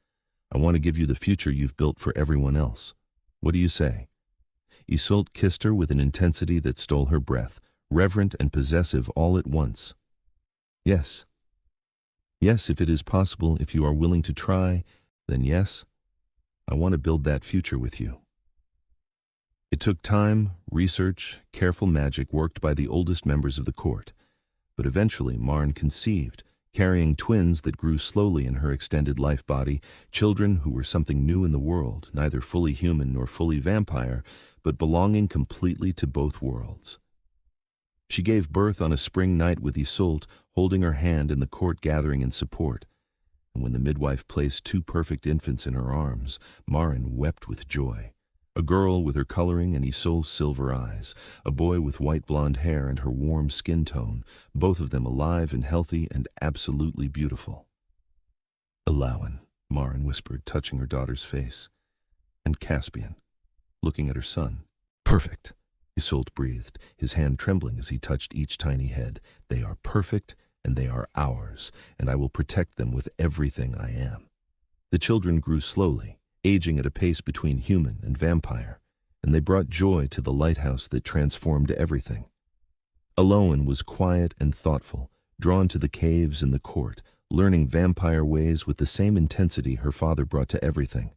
A: I want to give you the future you've built for everyone else. What do you say? Isolde kissed her with an intensity that stole her breath, reverent and possessive all at once. Yes. Yes, if it is possible, if you are willing to try, then yes, I want to build that future with you. It took time, research, careful magic worked by the oldest members of the court. But eventually Maren conceived, carrying twins that grew slowly in her extended life body, children who were something new in the world, neither fully human nor fully vampire, but belonging completely to both worlds. She gave birth on a spring night with Isolde holding her hand in the court gathering in support. And when the midwife placed two perfect infants in her arms, Maren wept with joy. A girl with her coloring and Isolde's silver eyes, a boy with white blonde hair and her warm skin tone, both of them alive and healthy and absolutely beautiful. Alawan, Maren whispered, touching her daughter's face. And Caspian, looking at her son. Perfect, Isolde breathed, his hand trembling as he touched each tiny head. They are perfect, and they are ours, and I will protect them with everything I am. The children grew slowly, aging at a pace between human and vampire, and they brought joy to the lighthouse that transformed everything. Alawan was quiet and thoughtful, drawn to the caves and the court, learning vampire ways with the same intensity her father brought to everything.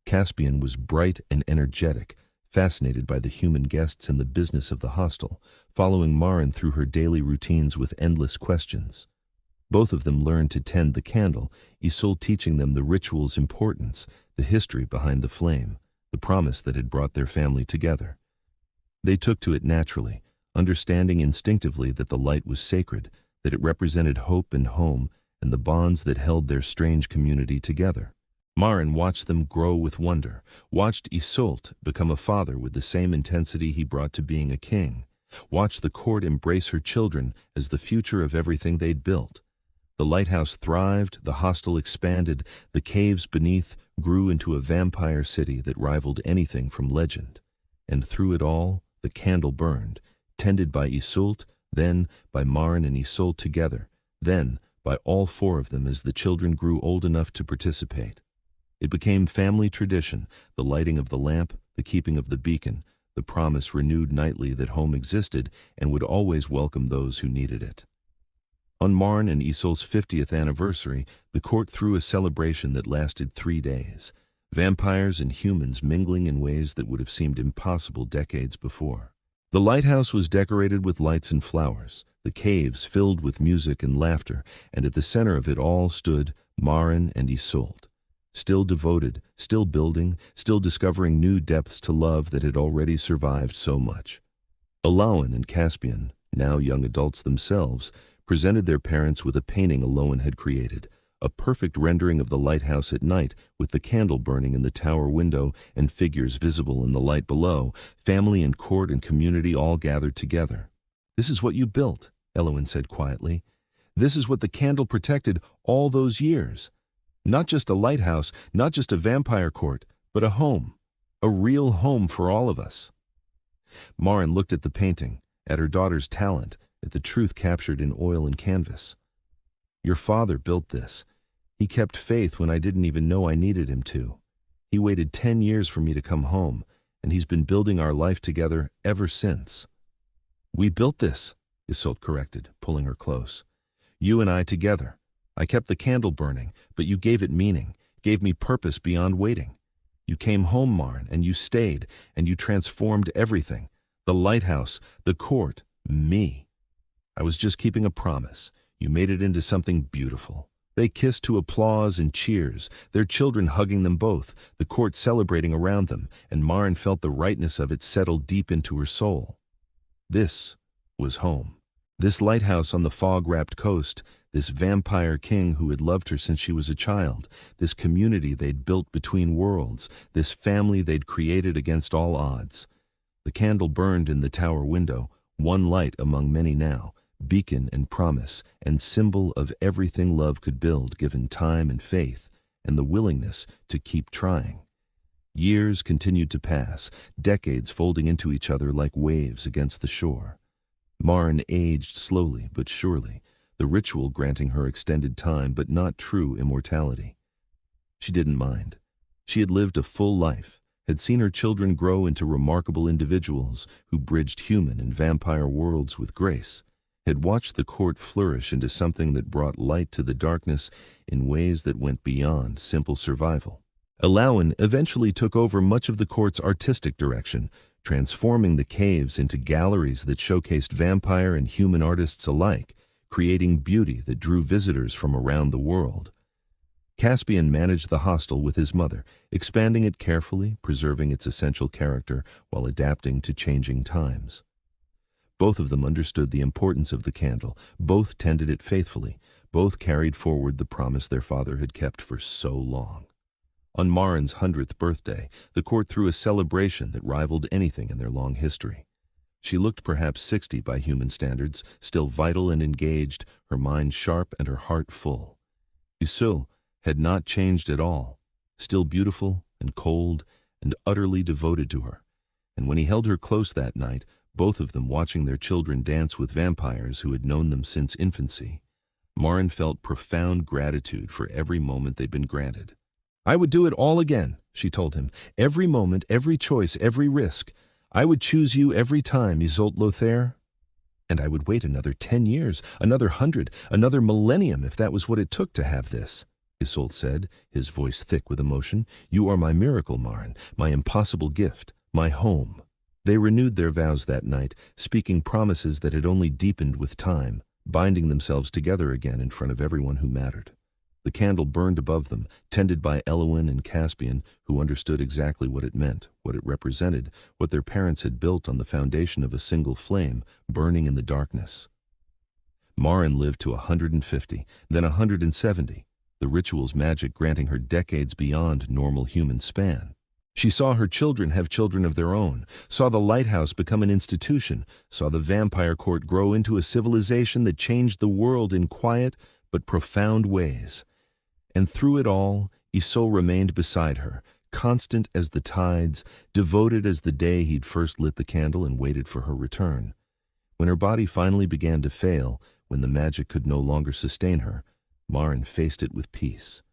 A: Caspian was bright and energetic, fascinated by the human guests and the business of the hostel, following Maren through her daily routines with endless questions. Both of them learned to tend the candle, Isolde teaching them the ritual's importance, the history behind the flame, the promise that had brought their family together. They took to it naturally, understanding instinctively that the light was sacred, that it represented hope and home, and the bonds that held their strange community together. Maren watched them grow with wonder, watched Isolde become a father with the same intensity he brought to being a king, watched the court embrace her children as the future of everything they'd built. The lighthouse thrived, the hostel expanded, the caves beneath grew into a vampire city that rivaled anything from legend. And through it all, the candle burned, tended by Isolde, then by Maren and Isolde together, then by all four of them as the children grew old enough to participate. It became family tradition, the lighting of the lamp, the keeping of the beacon, the promise renewed nightly that home existed and would always welcome those who needed it. On Maren and Isolde's 50th anniversary, the court threw a celebration that lasted 3 days, vampires and humans mingling in ways that would have seemed impossible decades before. The lighthouse was decorated with lights and flowers, the caves filled with music and laughter, and at the center of it all stood Maren and Isolde, still devoted, still building, still discovering new depths to love that had already survived so much. Alawan and Caspian, now young adults themselves, presented their parents with a painting Alawan had created, a perfect rendering of the lighthouse at night with the candle burning in the tower window and figures visible in the light below, family and court and community all gathered together. "This is what you built," Alawan said quietly. "This is what the candle protected all those years. Not just a lighthouse, not just a vampire court, but a home, a real home for all of us." Maren looked at the painting, at her daughter's talent, at the truth captured in oil and canvas. "Your father built this. He kept faith when I didn't even know I needed him to. He waited 10 years for me to come home, and he's been building our life together ever since." "We built this," Isolde corrected, pulling her close. "You and I together. I kept the candle burning, but you gave it meaning, gave me purpose beyond waiting. You came home, Maren, and you stayed, and you transformed everything. The lighthouse, the court, me. I was just keeping a promise. You made it into something beautiful." They kissed to applause and cheers, their children hugging them both, the court celebrating around them, and Maren felt the rightness of it settle deep into her soul. This was home. This lighthouse on the fog-wrapped coast, this vampire king who had loved her since she was a child, this community they'd built between worlds, this family they'd created against all odds. The candle burned in the tower window, one light among many now, beacon and promise, and symbol of everything love could build given time and faith, and the willingness to keep trying. Years continued to pass, decades folding into each other like waves against the shore. Maren aged slowly but surely, the ritual granting her extended time but not true immortality. She didn't mind. She had lived a full life, had seen her children grow into remarkable individuals who bridged human and vampire worlds with grace, had watched the court flourish into something that brought light to the darkness in ways that went beyond simple survival. Alain eventually took over much of the court's artistic direction, transforming the caves into galleries that showcased vampire and human artists alike, creating beauty that drew visitors from around the world. Caspian managed the hostel with his mother, expanding it carefully, preserving its essential character while adapting to changing times. Both of them understood the importance of the candle, both tended it faithfully, both carried forward the promise their father had kept for so long. On Maren's 100th birthday, the court threw a celebration that rivaled anything in their long history. She looked perhaps 60 by human standards, still vital and engaged, her mind sharp and her heart full. Usul had not changed at all, still beautiful and cold and utterly devoted to her. And when he held her close that night, both of them watching their children dance with vampires who had known them since infancy, Maren felt profound gratitude for every moment they'd been granted. "I would do it all again," she told him. "Every moment, every choice, every risk. I would choose you every time, Isolde Lothaire. And I would wait another 10 years, another 100, another millennium if that was what it took to have this," Isolde said, his voice thick with emotion. "You are my miracle, Maren, my impossible gift, my home." They renewed their vows that night, speaking promises that had only deepened with time, binding themselves together again in front of everyone who mattered. The candle burned above them, tended by Eloin and Caspian, who understood exactly what it meant, what it represented, what their parents had built on the foundation of a single flame, burning in the darkness. Maren lived to 150, then 170, the ritual's magic granting her decades beyond normal human span. She saw her children have children of their own, saw the lighthouse become an institution, saw the vampire court grow into a civilization that changed the world in quiet but profound ways. And through it all, Isolde remained beside her, constant as the tides, devoted as the day he'd first lit the candle and waited for her return. When her body finally began to fail, when the magic could no longer sustain her, Maren faced it with peace.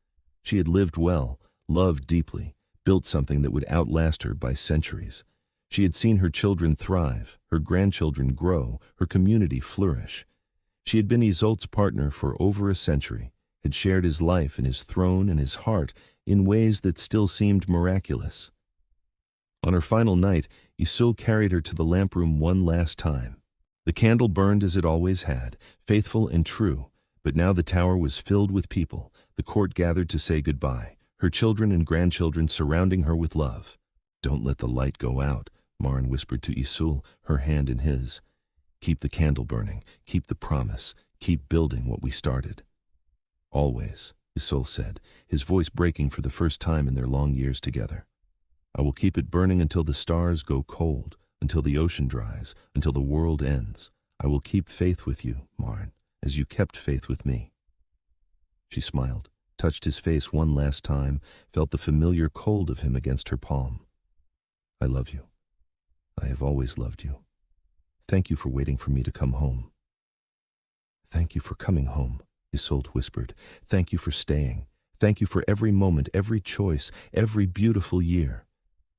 A: She had lived well, loved deeply, built something that would outlast her by centuries. She had seen her children thrive, her grandchildren grow, her community flourish. She had been Isolde's partner for over a century, had shared his life and his throne and his heart in ways that still seemed miraculous. On her final night, Isolde carried her to the lamp room one last time. The candle burned as it always had, faithful and true, but now the tower was filled with people, the court gathered to say goodbye, her children and grandchildren surrounding her with love. "Don't let the light go out," Maren whispered to Isolde, her hand in his. "Keep the candle burning, keep the promise, keep building what we started." "Always," Isolde said, his voice breaking for the first time in their long years together. "I will keep it burning until the stars go cold, until the ocean dries, until the world ends. I will keep faith with you, Maren, as you kept faith with me." She smiled, touched his face one last time, felt the familiar cold of him against her palm. "I love you. I have always loved you. Thank you for waiting for me to come home." "Thank you for coming home," Isolde whispered. "Thank you for staying. Thank you for every moment, every choice, every beautiful year.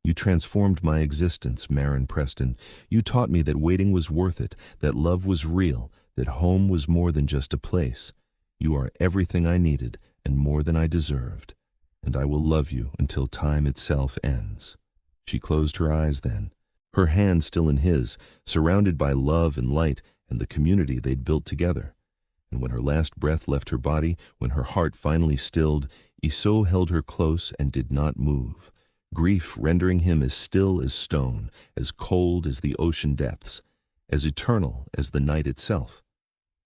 A: You transformed my existence, Maren Preston. You taught me that waiting was worth it, that love was real, that home was more than just a place. You are everything I needed and more than I deserved, and I will love you until time itself ends." She closed her eyes then, her hand still in his, surrounded by love and light, and the community they'd built together. And when her last breath left her body, when her heart finally stilled, Iso held her close and did not move, grief rendering him as still as stone, as cold as the ocean depths, as eternal as the night itself.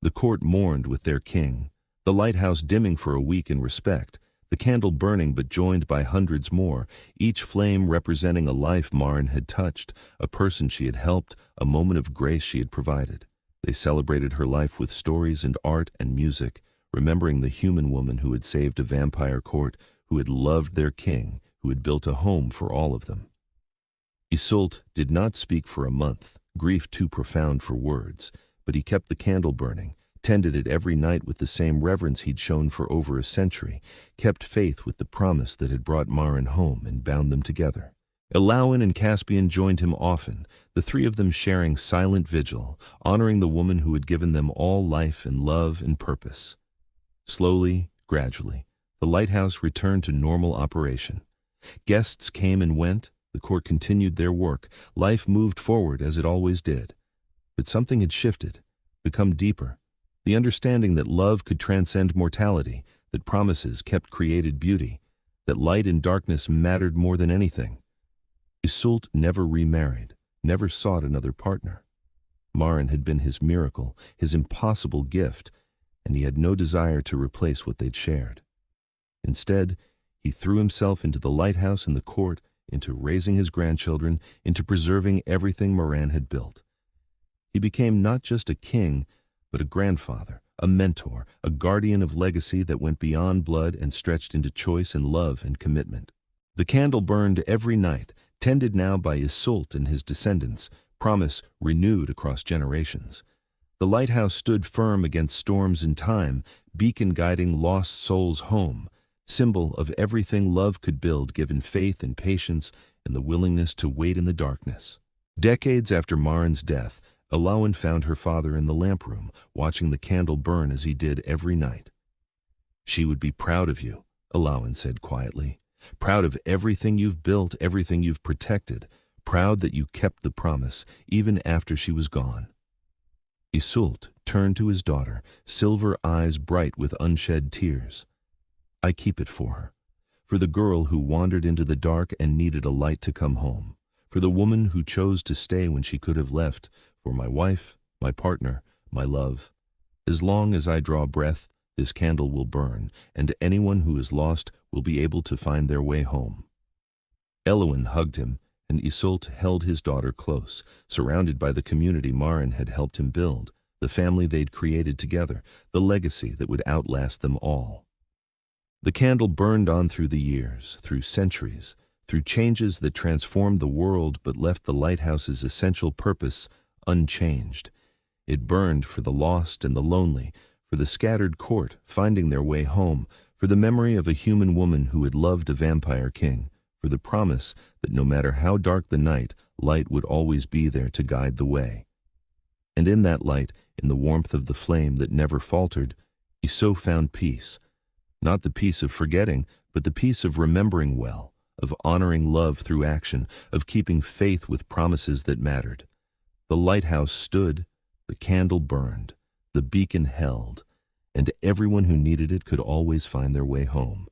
A: The court mourned with their king, the lighthouse dimming for a week in respect, the candle burning but joined by hundreds more, each flame representing a life Maren had touched, a person she had helped, a moment of grace she had provided. They celebrated her life with stories and art and music, remembering the human woman who had saved a vampire court, who had loved their king, who had built a home for all of them. Isolde did not speak for a month, grief too profound for words, but he kept the candle burning, tended it every night with the same reverence he'd shown for over a century, kept faith with the promise that had brought Maren home and bound them together. Elowin and Caspian joined him often, the three of them sharing silent vigil, honoring the woman who had given them all life and love and purpose. Slowly, gradually, the lighthouse returned to normal operation. Guests came and went, the court continued their work, life moved forward as it always did. But something had shifted, become deeper. The understanding that love could transcend mortality, that promises kept created beauty, that light and darkness mattered more than anything. Isolde never remarried, never sought another partner. Maren had been his miracle, his impossible gift, and he had no desire to replace what they'd shared. Instead, he threw himself into the lighthouse and the court, into raising his grandchildren, into preserving everything Maren had built. He became not just a king, but a grandfather, a mentor, a guardian of legacy that went beyond blood and stretched into choice and love and commitment. The candle burned every night, tended now by Isolde and his descendants, promise renewed across generations. The lighthouse stood firm against storms in time, beacon guiding lost souls home, symbol of everything love could build given faith and patience and the willingness to wait in the darkness. Decades after Maren's death, Elowin found her father in the lamp room, watching the candle burn as he did every night. "She would be proud of you," Elowin said quietly. "Proud of everything you've built, everything you've protected, proud that you kept the promise, even after she was gone." Isolde turned to his daughter, silver eyes bright with unshed tears. "I keep it for the girl who wandered into the dark and needed a light to come home, for the woman who chose to stay when she could have left, for my wife, my partner, my love. As long as I draw breath, this candle will burn, and anyone who is lost will be able to find their way home." Elowin hugged him, and Isolde held his daughter close, surrounded by the community Maren had helped him build, the family they'd created together, the legacy that would outlast them all. The candle burned on through the years, through centuries, through changes that transformed the world but left the lighthouse's essential purpose unchanged. It burned for the lost and the lonely, for the scattered court finding their way home, for the memory of a human woman who had loved a vampire king, for the promise that no matter how dark the night, light would always be there to guide the way. And in that light, in the warmth of the flame that never faltered, Isolde found peace. Not the peace of forgetting, but the peace of remembering well, of honoring love through action, of keeping faith with promises that mattered. The lighthouse stood, the candle burned, the beacon held, and everyone who needed it could always find their way home.